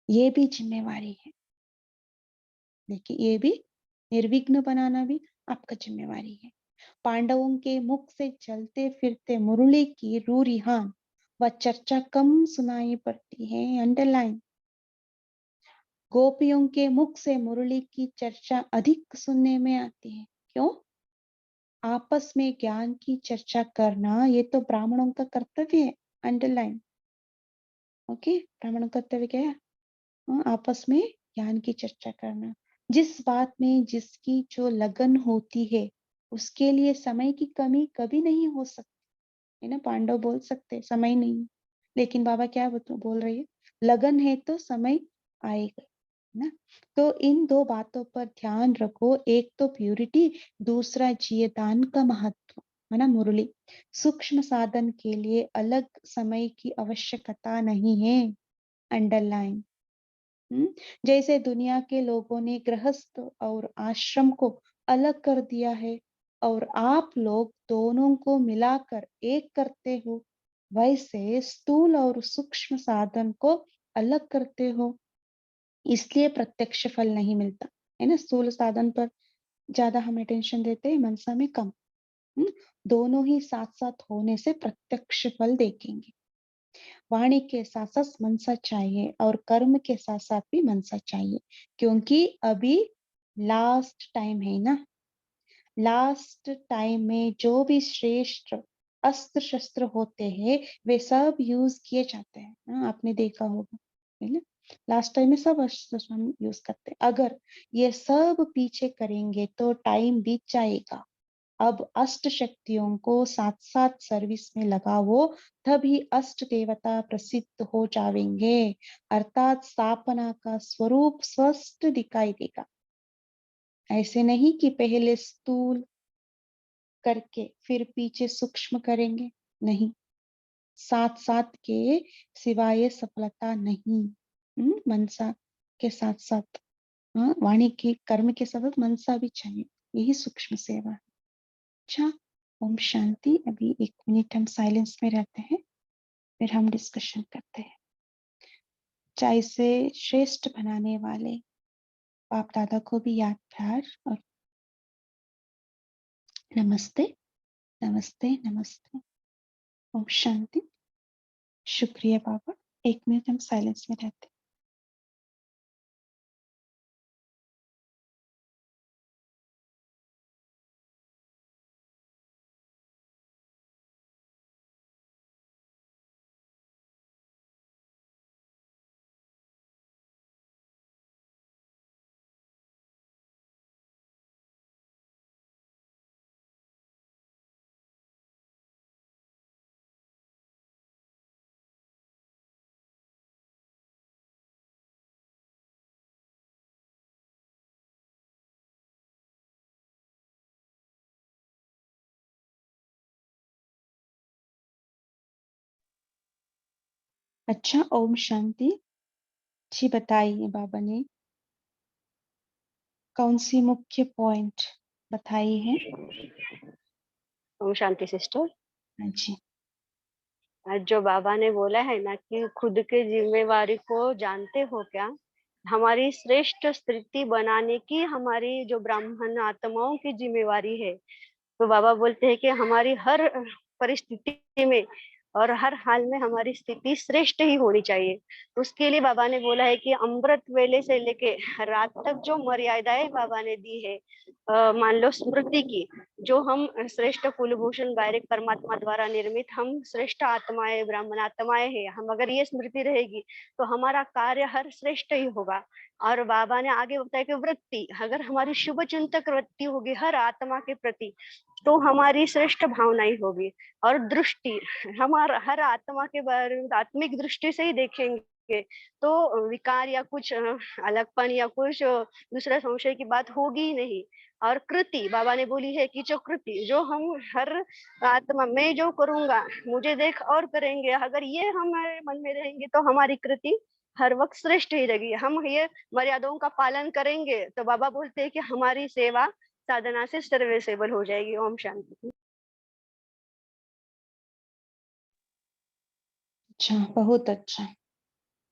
ये भी जिम्मेवारी है। देखिए, ये भी निर्विघ्न बनाना भी आपका जिम्मेवारी है। पांडवों के मुख से चलते फिरते मुरली की रूरिहान व चर्चा कम सुनाई पड़ती है, अंडरलाइन। गोपियों के मुख से मुरली की चर्चा अधिक सुनने में आती है। क्यों? आपस में ज्ञान की चर्चा करना ये तो ब्राह्मणों का कर्तव्य है, अंडरलाइन। ओके, ब्राह्मणों का कर्तव्य क्या है? आपस में ज्ञान की चर्चा करना। जिस बात में जिसकी जो लगन होती है उसके लिए समय की कमी कभी नहीं हो सकती है ना। पांडव बोल सकते समय नहीं, लेकिन बाबा क्या बोल रही है? लगन है तो समय आएगा ना। तो इन दो बातों पर ध्यान रखो, एक तो प्यूरिटी, दूसरा जीयदान का महत्व, है ना। मुरली सूक्ष्म साधन के लिए अलग समय की आवश्यकता नहीं है, अंडरलाइन। जैसे दुनिया के लोगों ने गृहस्थ और आश्रम को अलग कर दिया है और आप लोग दोनों को मिलाकर एक करते हो, वैसे स्थूल और सूक्ष्म साधन को अलग करते हो, इसलिए प्रत्यक्ष फल नहीं मिलता, है ना। स्थूल साधन पर ज्यादा हम अटेंशन देते हैं, मनसा में कम। दोनों ही साथ साथ होने से प्रत्यक्ष फल देखेंगे। वाणी के साथ साथ मनसा चाहिए और कर्म के साथ साथ भी मनसा चाहिए, क्योंकि अभी लास्ट टाइम है ना। लास्ट टाइम में जो भी श्रेष्ठ अस्त्र शस्त्र होते हैं वे सब यूज किए जाते हैं, आपने देखा होगा, है ना। लास्ट टाइम में सब अस्त्र हम यूज करते हैं। अगर ये सब पीछे करेंगे तो टाइम बीत जाएगा। अब अष्ट शक्तियों को साथ साथ सर्विस में लगाओ, तभी अष्ट देवता प्रसिद्ध हो जाएंगे, अर्थात स्थापना का स्वरूप स्पष्ट दिखाई देगा। ऐसे नहीं कि पहले स्थूल करके फिर पीछे सूक्ष्म करेंगे, नहीं। साथ साथ के सिवाय सफलता नहीं। मनसा के साथ साथ, वाणी के कर्म के साथ मनसा भी चाहिए, यही सूक्ष्म सेवा है। अच्छा, ओम शांति। अभी 1 मिनट हम साइलेंस में रहते हैं, फिर हम डिस्कशन करते हैं। चाय से श्रेष्ठ बनाने वाले बाप दादा को भी याद प्यार और नमस्ते, नमस्ते, नमस्ते। ओम शांति। शुक्रिया बाबा। 1 मिनट हम साइलेंस में रहते हैं। अच्छा, ओम शांति जी। बताइए बाबा ने कौन सी मुख्य पॉइंट बताई है? ओम शांति सिस्टर। हाँ जी। आज जो बाबा ने बोला है ना कि खुद के जिम्मेवारी को जानते हो क्या, हमारी श्रेष्ठ स्थिति बनाने की हमारी जो ब्राह्मण आत्माओं की जिम्मेवारी है। तो बाबा बोलते हैं कि हमारी हर परिस्थिति में और हर हाल में हमारी स्थिति श्रेष्ठ ही होनी चाहिए। उसके लिए बाबा ने बोला है कि अमृत वेले से लेके रात तक जो मर्यादाएं बाबा ने दी है, मान लो स्मृति की, जो हम श्रेष्ठ कुलभूषण डायरेक्ट परमात्मा द्वारा निर्मित हम श्रेष्ठ आत्माएं ब्राह्मण आत्माएं हैं, हम अगर ये स्मृति रहेगी तो हमारा कार्य हर श्रेष्ठ ही होगा। और बाबा ने आगे बताया कि वृत्ति, अगर हमारी शुभ चिंतक वृत्ति होगी हर आत्मा के प्रति, तो हमारी श्रेष्ठ भावना ही होगी। और दृष्टि, हमारा हर आत्मा के बारे में आत्मिक दृष्टि से ही देखेंगे तो विकार या कुछ अलगपन या कुछ दूसरा संशय की बात होगी ही नहीं। और कृति, बाबा ने बोली है कि जो कृति, जो हम हर आत्मा मैं जो करूंगा मुझे देख और करेंगे, अगर ये हमारे मन में रहेंगे तो हमारी कृति हर वक्त श्रेष्ठ ही रहेगी। हम ये मर्यादाओं का पालन करेंगे तो बाबा बोलते हैं कि हमारी सेवा साधना से सर्विसेबल हो जाएगी। ओम शांति। अच्छा, बहुत अच्छा।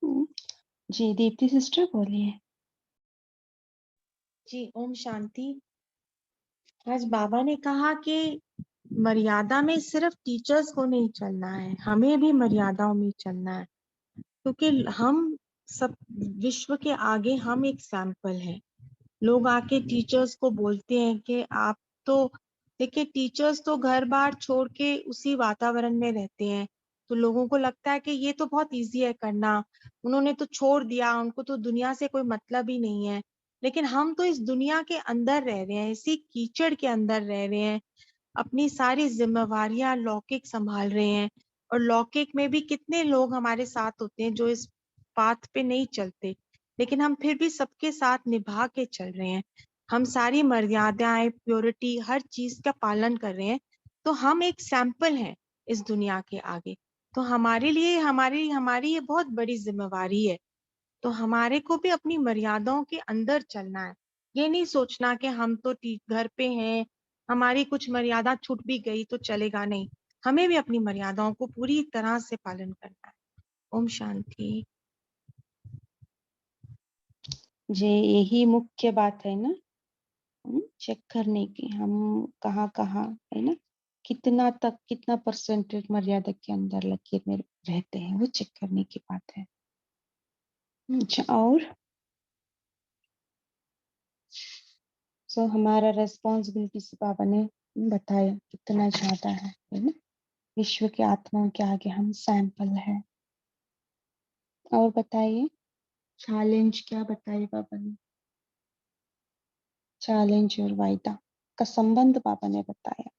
जी, दीप्ति सिस्टर बोलिए। जी, ओम शांति। आज बाबा ने कहा कि मर्यादा में सिर्फ टीचर्स को नहीं चलना है, हमें भी मर्यादाओं में चलना है, क्योंकि हम सब विश्व के आगे हम एक सैंपल है। लोग आके टीचर्स को बोलते हैं कि आप तो देखिए, टीचर्स तो घर बार छोड़ के उसी वातावरण में रहते हैं, तो लोगों को लगता है कि ये तो बहुत इजी है करना, उन्होंने तो छोड़ दिया, उनको तो दुनिया से कोई मतलब ही नहीं है। लेकिन हम तो इस दुनिया के अंदर रह रहे हैं, इसी कीचड़ के अंदर रह रहे हैं, अपनी सारी जिम्मेवारियां लौकिक संभाल रहे हैं। और लौकिक में भी कितने लोग हमारे साथ होते हैं जो इस पाथ पे नहीं चलते, लेकिन हम फिर भी सबके साथ निभा के चल रहे हैं। हम सारी मर्यादाएं, प्योरिटी, हर चीज का पालन कर रहे हैं। तो हम एक सैंपल हैं इस दुनिया के आगे। तो हमारे लिए हमारी हमारी ये बहुत बड़ी जिम्मेवारी है। तो हमारे को भी अपनी मर्यादाओं के अंदर चलना है। ये नहीं सोचना कि हम तो घर पे हैं, हमारी कुछ मर्यादा छूट भी गई तो चलेगा, नहीं। हमें भी अपनी मर्यादाओं को पूरी तरह से पालन करना है। ओम शांति। जी, यही मुख्य बात है ना, चेक करने की हम कहाँ कहाँ है ना, कितना तक कितना परसेंटेज मर्यादा के अंदर लकीर में रहते हैं, वो चेक करने की बात है। अच्छा, और हमारा रेस्पॉन्सिबिलिटी से बाबा ने बताया कितना ज्यादा है ना, विश्व के आत्माओं के आगे हम सैंपल है। और बताइए, चैलेंज क्या बताइए बाबा ने? चैलेंज और वायदा का संबंध बाबा ने बताया,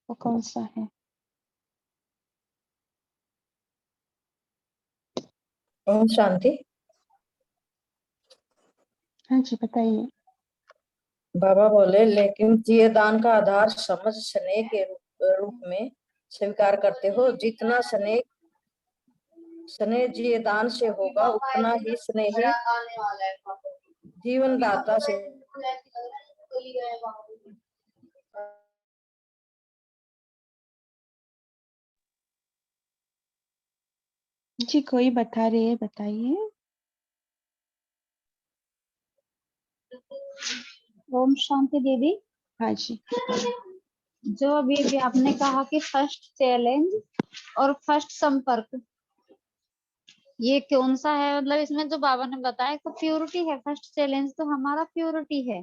वो कौन सा है? ओम शांति। हाँ जी, बताइए। बाबा बोले, लेकिन जिये दान का आधार समझ स्नेह के रूप में स्वीकार करते हो। जितना स्नेह जिये दान से होगा, उतना ही स्नेही जीवन दाता से। जी, कोई बता रही है, बताइए। ओम शांति दीदी। हाँ जी, जो अभी आपने कहा कि फर्स्ट चैलेंज और फर्स्ट संपर्क, ये कौन सा है? मतलब इसमें जो बाबा ने बताया तो प्योरिटी है। फर्स्ट चैलेंज तो हमारा प्योरिटी है,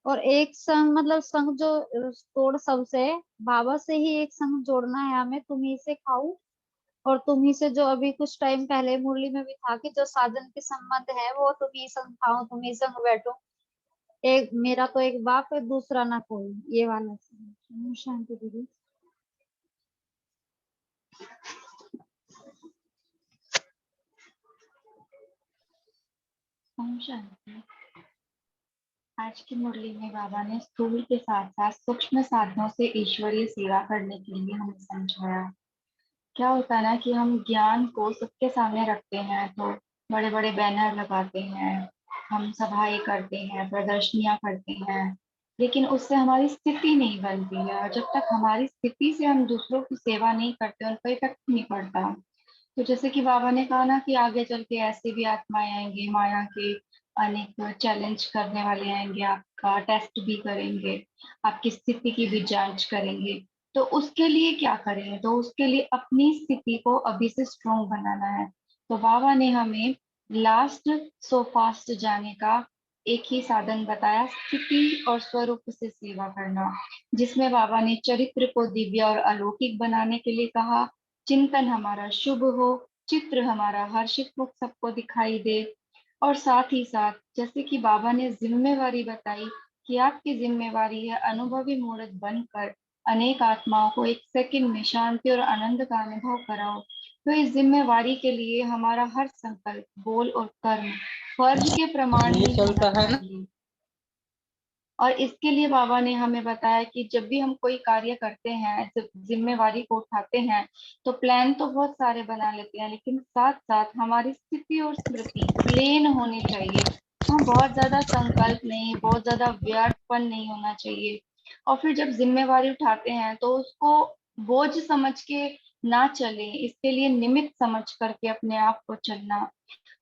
और एक संग मतलब संग जो तोड़ सबसे, बाबा से ही एक संग जोड़ना है हमें। तुम ही से खाओ और तुम ही से, जो अभी कुछ टाइम पहले मुरली में भी था कि जो साधन के संबंध है वो तुम ही संग खाओ, तुम ही संग बैठो। एक मेरा तो एक बाप है, दूसरा ना कोई, ये वाला शांति दीदी। शांति। आज की मुरली में बाबा ने स्थूल के साथ साथ सूक्ष्म साधनों से ईश्वरीय सेवा करने के लिए हमें समझाया। क्या होता है ना कि हम ज्ञान को सबके सामने रखते हैं, तो बड़े बड़े बैनर लगाते हैं, हम सभाएं करते हैं, प्रदर्शनियां करते हैं, लेकिन उससे हमारी स्थिति नहीं बनती है। और जब तक हमारी स्थिति से हम दूसरों की सेवा नहीं करते, उन पर इफेक्ट नहीं पड़ता। तो जैसे कि बाबा ने कहा ना कि आगे चल के ऐसे भी आत्माएं आएंगी, माया के अनेक चैलेंज करने वाले आएंगे, आपका टेस्ट भी करेंगे, आपकी स्थिति की भी जांच करेंगे। तो उसके लिए क्या करें? तो उसके लिए अपनी स्थिति को अभी से स्ट्रॉन्ग बनाना है। तो बाबा ने हमें लास्ट सो फास्ट जाने का एक ही साधन बताया, स्थिति और स्वरूप से सेवा करना, जिसमें बाबा ने चरित्र को दिव्य और अलौकिक बनाने के लिए कहा, चिंतन हमारा शुभ हो, चित्र हमारा हर्षित मुख सबको दिखाई दे। और साथ ही साथ जैसे कि बाबा ने जिम्मेवारी बताई कि आपकी जिम्मेवारी है अनुभवी मूर्त बनकर अनेक आत्माओं को एक सेकंड में शांति और आनंद का अनुभव कराओ। तो इस जिम्मेवारी के लिए हमारा हर संकल्प, बोल और कर्म फर्ज के प्रमाण ही होना चाहिए। और इसके लिए बाबा ने हमें बताया कि जब भी हम कोई कार्य करते हैं, जब जिम्मेवारी को उठाते हैं, तो प्लान तो बहुत सारे बना लेते हैं, लेकिन साथ साथ हमारी स्थिति और स्मृति प्लेन होनी चाहिए। हम बहुत ज्यादा संकल्प नहीं, बहुत ज्यादा व्यर्थपन नहीं होना चाहिए। और फिर जब जिम्मेवारी उठाते हैं तो उसको बोझ समझ के ना चले, इसके लिए निमित्त समझ करके अपने आप को चलना।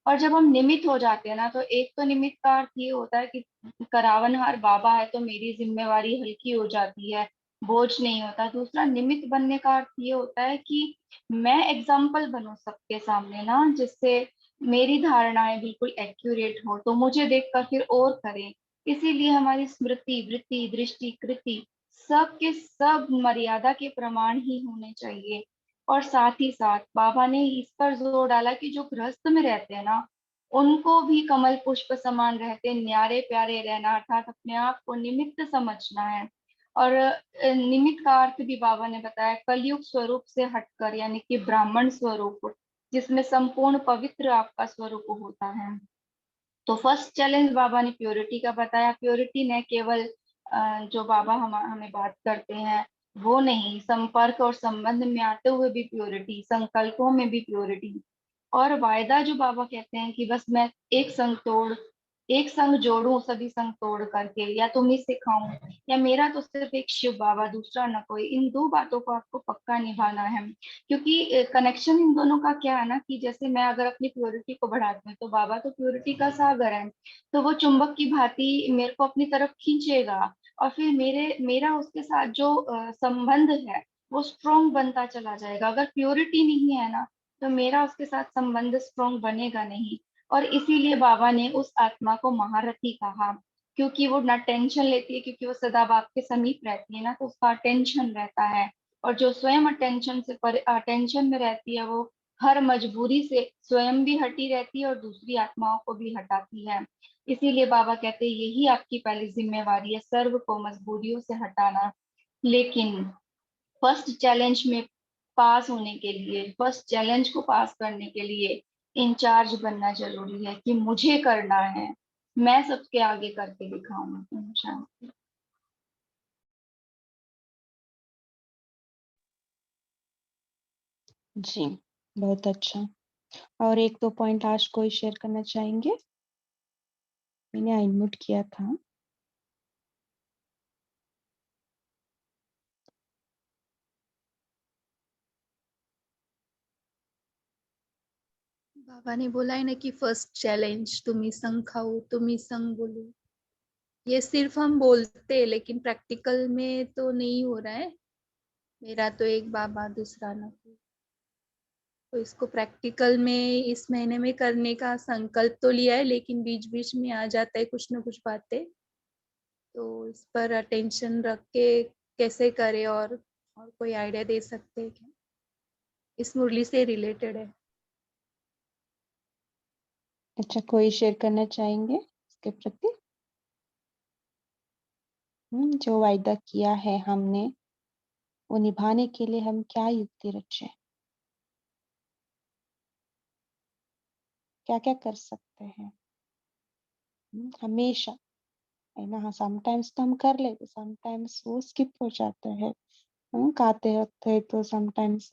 और जब हम निमित्त हो जाते हैं ना, तो एक तो निमित्त का अर्थ ये होता है कि करावनहार बाबा है तो मेरी जिम्मेवारी हल्की हो जाती है, बोझ नहीं होता। दूसरा, निमित्त बनने का अर्थ ये होता है कि मैं एग्जाम्पल बनूं सबके सामने ना, जिससे मेरी धारणाएं बिल्कुल एक्यूरेट हो, तो मुझे देखकर फिर और करें। इसीलिए हमारी स्मृति, वृत्ति, दृष्टि, कृति सब के सब मर्यादा के प्रमाण ही होने चाहिए। और साथ ही साथ बाबा ने इस पर जोर डाला कि जो गृहस्थ में रहते हैं ना, उनको भी कमल पुष्प समान रहते न्यारे प्यारे रहना, अर्थात अपने आप को निमित्त समझना है। और निमित्त का अर्थ भी बाबा ने बताया, कलयुग स्वरूप से हटकर, यानी कि ब्राह्मण स्वरूप, जिसमें संपूर्ण पवित्र आपका स्वरूप होता है। तो फर्स्ट चैलेंज बाबा ने प्योरिटी का बताया। प्योरिटी न केवल जो बाबा हमें बात करते हैं वो नहीं, संपर्क और संबंध में आते हुए भी प्योरिटी, संकल्पों में भी प्योरिटी। और वायदा जो बाबा कहते हैं कि बस मैं एक संग जोड़ूं सभी संग तोड़ करके, या तुम्हें सिखाऊं, या मेरा तो सिर्फ एक शिव बाबा दूसरा न कोई, इन दो बातों को आपको पक्का निभाना है। क्योंकि कनेक्शन इन दोनों का क्या है ना, कि जैसे मैं अगर अपनी प्योरिटी को बढ़ाती हूँ तो बाबा तो प्योरिटी का सागर है, तो वो चुंबक की भांति मेरे को अपनी तरफ खींचेगा। और फिर मेरा उसके साथ जो संबंध है वो स्ट्रोंग बनता चला जाएगा। अगर प्योरिटी नहीं है ना, तो मेरा उसके साथ संबंध स्ट्रोंग बनेगा नहीं। और इसीलिए बाबा ने उस आत्मा को महारथी कहा, क्योंकि वो ना टेंशन लेती है, क्योंकि वो सदा बाप के समीप रहती है ना, तो उसका अटेंशन रहता है। और जो स्वयं अटेंशन में रहती है, वो हर मजबूरी से स्वयं भी हटी रहती है और दूसरी आत्माओं को भी हटाती है। इसीलिए बाबा कहते हैं यही आपकी पहली जिम्मेवारी है, सर्व को मजबूरियों से हटाना। लेकिन फर्स्ट चैलेंज में पास होने के लिए, फर्स्ट चैलेंज को पास करने के लिए इंचार्ज बनना जरूरी है, कि मुझे करना है, मैं सबके आगे करके दिखाऊंगा। शांति। जी, बहुत अच्छा। और एक दो पॉइंट आज कोई शेयर करना चाहेंगे? मैंने अनम्यूट किया था। बाबा ने बोला है ना कि फर्स्ट चैलेंज, तुम ही संग खाओ तुम ही संग बोलो। ये सिर्फ हम बोलते, लेकिन प्रैक्टिकल में तो नहीं हो रहा है। मेरा तो एक बाबा दूसरा न कोई। तो इसको प्रैक्टिकल में इस महीने में करने का संकल्प तो लिया है, लेकिन बीच बीच में आ जाता है कुछ न कुछ बातें। तो इस पर अटेंशन रख के कैसे करे, और कोई आइडिया दे सकते हैं क्या? इस मुरली से रिलेटेड है। अच्छा, कोई शेयर करना चाहेंगे इसके प्रति? जो वायदा किया है हमने, वो निभाने के लिए हम क्या युक्ति रचे, क्या क्या कर सकते हैं? हमेशा है ना, समटाइम्स तो हम कर लेते, समटाइम्स वो स्किप हो जाता है। खाते वक्त तो समटाइम्स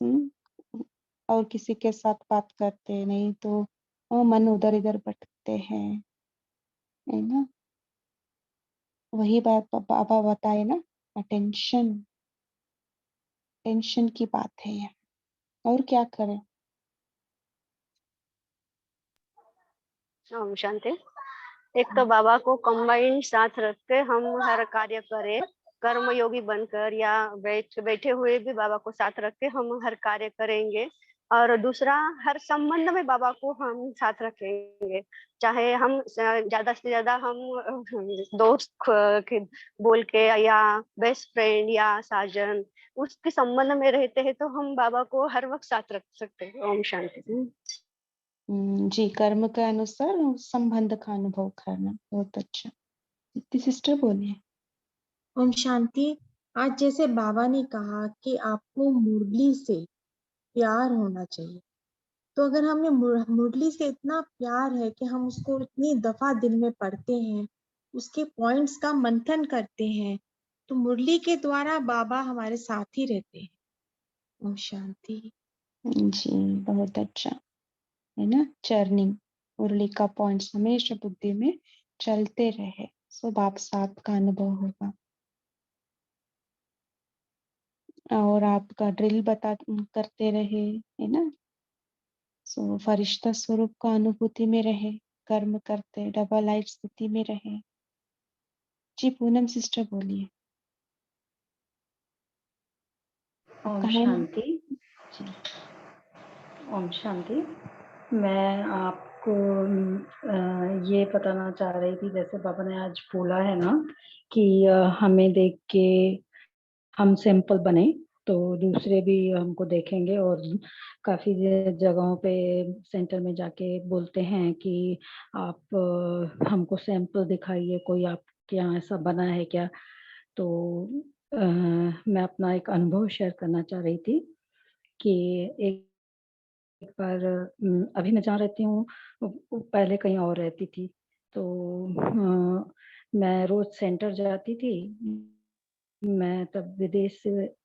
और किसी के साथ बात करते नहीं तो मन उधर इधर भटकते हैं, है ना। वही बात बाबा बताए ना, अटेंशन, टेंशन की बात है ये। और क्या करें? ओम शांति। एक तो बाबा को कंबाइंड साथ रख के हम हर कार्य करें, कर्म योगी बनकर, या बैठे हुए भी बाबा को साथ रख के हम हर कार्य करेंगे। और दूसरा, हर संबंध में बाबा को हम साथ रखेंगे। चाहे हम ज्यादा से ज्यादा हम दोस्त बोल के, या बेस्ट फ्रेंड या साजन, उसके संबंध में रहते हैं, तो हम बाबा को हर वक्त साथ रख सकते हैं। ओम शांति। जी, कर्म के अनुसार संबंध का अनुभव करना, बहुत अच्छा। सिस्टर बोलिए। ओम शांति। आज जैसे बाबा ने कहा कि आपको मुरली से प्यार होना चाहिए, तो अगर हमें मुरली से इतना प्यार है कि हम उसको इतनी दफा दिन में पढ़ते हैं, उसके पॉइंट्स का मंथन करते हैं, तो मुरली के द्वारा बाबा हमारे साथ ही रहते हैं। ओम शांति। जी, बहुत अच्छा, है ना। चर्निंग, मुरली का पॉइंट्स हमेशा बुद्धि में चलते रहे, सो बाप साथ का अनुभव होगा। और आपका ड्रिल करते रहे, है ना, सो फरिश्ता स्वरूप का अनुभूति में रहे, कर्म करते डबल लाइफ स्थिति में रहे। जी पूनम सिस्टर बोलिए। ओम कहाँ हैं? शांति। जी ओम शांति। मैं आपको ये बताना चाह रही थी, जैसे बाबा ने आज बोला है ना कि हमें देख के हम सैंपल बने तो दूसरे भी हमको देखेंगे। और काफी जगहों पे सेंटर में जाके बोलते हैं कि आप हमको सैंपल दिखाइए, कोई आपके यहाँ ऐसा बना है क्या। तो मैं अपना एक अनुभव शेयर करना चाह रही थी कि एक बार अभी मैं जहाँ रहती हूँ पहले कहीं और रहती थी। तो मैं रोज सेंटर जाती थी। मैं तब विदेश से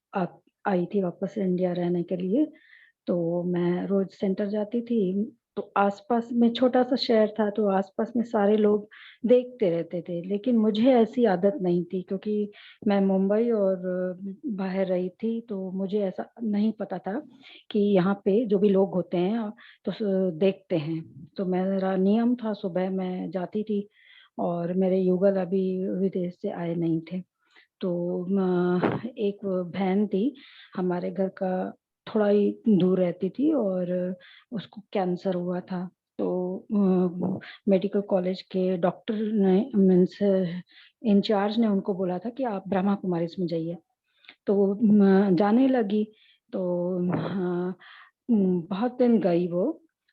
आई थी वापस इंडिया रहने के लिए। तो मैं रोज सेंटर जाती थी। तो आसपास में छोटा सा शहर था, तो आसपास में सारे लोग देखते रहते थे, लेकिन मुझे ऐसी आदत नहीं थी क्योंकि मैं मुंबई और बाहर रही थी। तो मुझे ऐसा नहीं पता था कि यहाँ पे जो भी लोग होते हैं तो देखते हैं। तो मेरा नियम था, सुबह मैं जाती थी और मेरे युगल अभी विदेश से आए नहीं थे। तो एक बहन थी हमारे घर का, थोड़ा ही दूर रहती थी और उसको कैंसर हुआ था। तो मेडिकल कॉलेज के डॉक्टर ने मीन्स इंचार्ज ने उनको बोला था कि आप ब्रह्मा कुमारीज में जाइए। तो वो जाने लगी। तो बहुत दिन गई वो।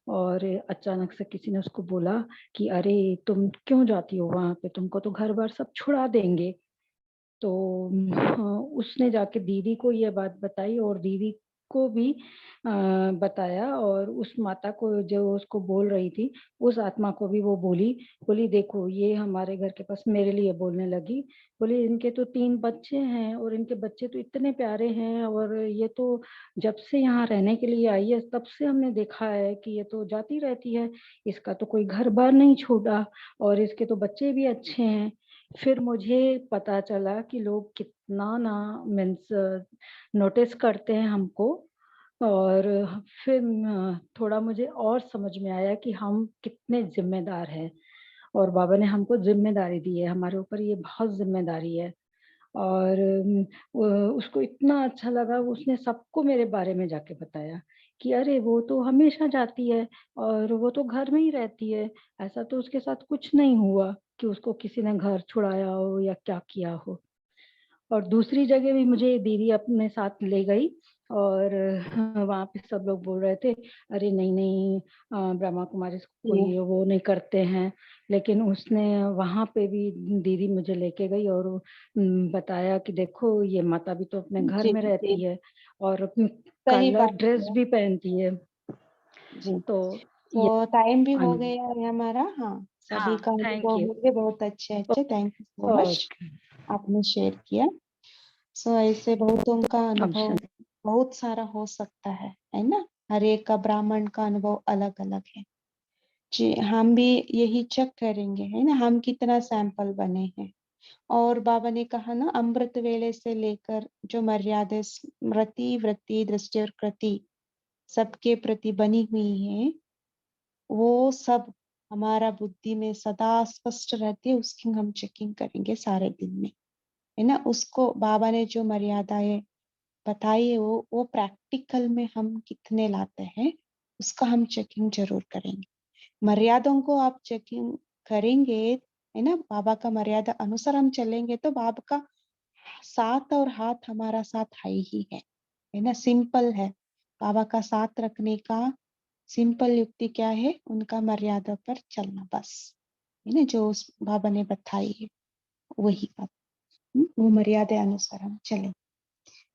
और अचानक से किसी ने उसको बोला कि अरे तुम क्यों जाती हो वहां पे, तुमको तो घर बार सब छुड़ा देंगे। तो उसने जाके दीदी को ये बात बताई और दीदी को भी बताया। और उस माता को जो उसको बोल रही थी, उस आत्मा को भी वो बोली बोली देखो ये हमारे घर के पास मेरे लिए बोलने लगी। बोली इनके तो 3 बच्चे हैं और इनके बच्चे तो इतने प्यारे हैं, और ये तो जब से यहाँ रहने के लिए आई है तब से हमने देखा है कि ये तो जाती रहती है, इसका तो कोई घर बार नहीं छोड़ा और इसके तो बच्चे भी अच्छे हैं। फिर मुझे पता चला कि लोग कितना ना मीन्स नोटिस करते हैं हमको। और फिर थोड़ा मुझे और समझ में आया कि हम कितने जिम्मेदार हैं और बाबा ने हमको जिम्मेदारी दी है, हमारे ऊपर ये बहुत जिम्मेदारी है। और उसको इतना अच्छा लगा, उसने सबको मेरे बारे में जाके बताया कि अरे वो तो हमेशा जाती है और वो तो घर में ही रहती है, ऐसा तो उसके साथ कुछ नहीं हुआ कि उसको किसी ने घर छुड़ाया हो या क्या किया हो। और दूसरी जगह भी मुझे दीदी अपने साथ ले गई और वहाँ पे सब लोग बोल रहे थे अरे नहीं नहीं ब्रह्मा कुमारी कोई वो नहीं करते हैं। लेकिन उसने वहाँ पे भी दीदी मुझे लेके गई और बताया कि देखो ये माता भी तो अपने घर जी में जी रहती है और सही कलर बात ड्रेस है। भी पहनती है। जी तो ये तो टाइम भी हो अनुभव। गया है हमारा। हाँ हाँ सभी का थैंक अनुभव यू। हो गया, बहुत अच्छे अच्छे, thank you so much okay. आपने शेयर किया। सो ऐसे बहुतों का अनुभव ऑप्शन। बहुत सारा हो सकता है ना, हर एक का ब्राह्मण का अनुभव अलग अलग है। जी हम भी यही चेक करेंगे, है ना, हम कितना सैंपल बने हैं। और बाबा ने कहा ना, अमृत वेले से लेकर जो मर्यादा स्मृति वृत्ति दृष्टि और कृति सबके प्रति बनी हुई है, वो सब हमारा बुद्धि में सदा स्पष्ट रहती है, उसकी हम चेकिंग करेंगे सारे दिन में, है ना। उसको बाबा ने जो मर्यादाएं बताई है वो प्रैक्टिकल में हम कितने लाते हैं, उसका हम चेकिंग जरूर करेंगे। मर्यादाओं को आप चेकिंग करेंगे, है ना, बाबा का मर्यादा अनुसार हम चलेंगे तो बाबा का साथ और हाथ हमारा साथ है ना। सिंपल है, बाबा का साथ रखने का सिंपल युक्ति क्या है, उनका मर्यादा पर चलना बस, है ना, जो उस बाबा ने बताई है वही बात। वो मर्यादा अनुसार हम चलें।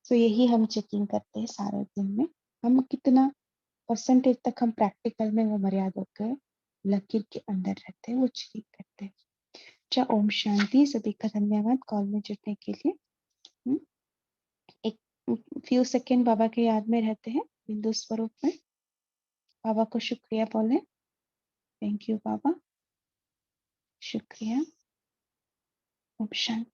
तो यही हम चेकिंग करते हैं सारे दिन में, हम कितना परसेंटेज तक हम प्रैक्टिकल में वो मर्यादा के लकीर के अंदर रहते हैं, वो चेकिंग करते हैं। अच्छा ओम शांति, सभी का धन्यवाद कॉल में जुड़ने के लिए। एक फ्यू सेकेंड बाबा के याद में रहते हैं बिंदु स्वरूप में, बाबा को शुक्रिया बोले। थैंक यू बाबा, शुक्रिया। ओम शांति।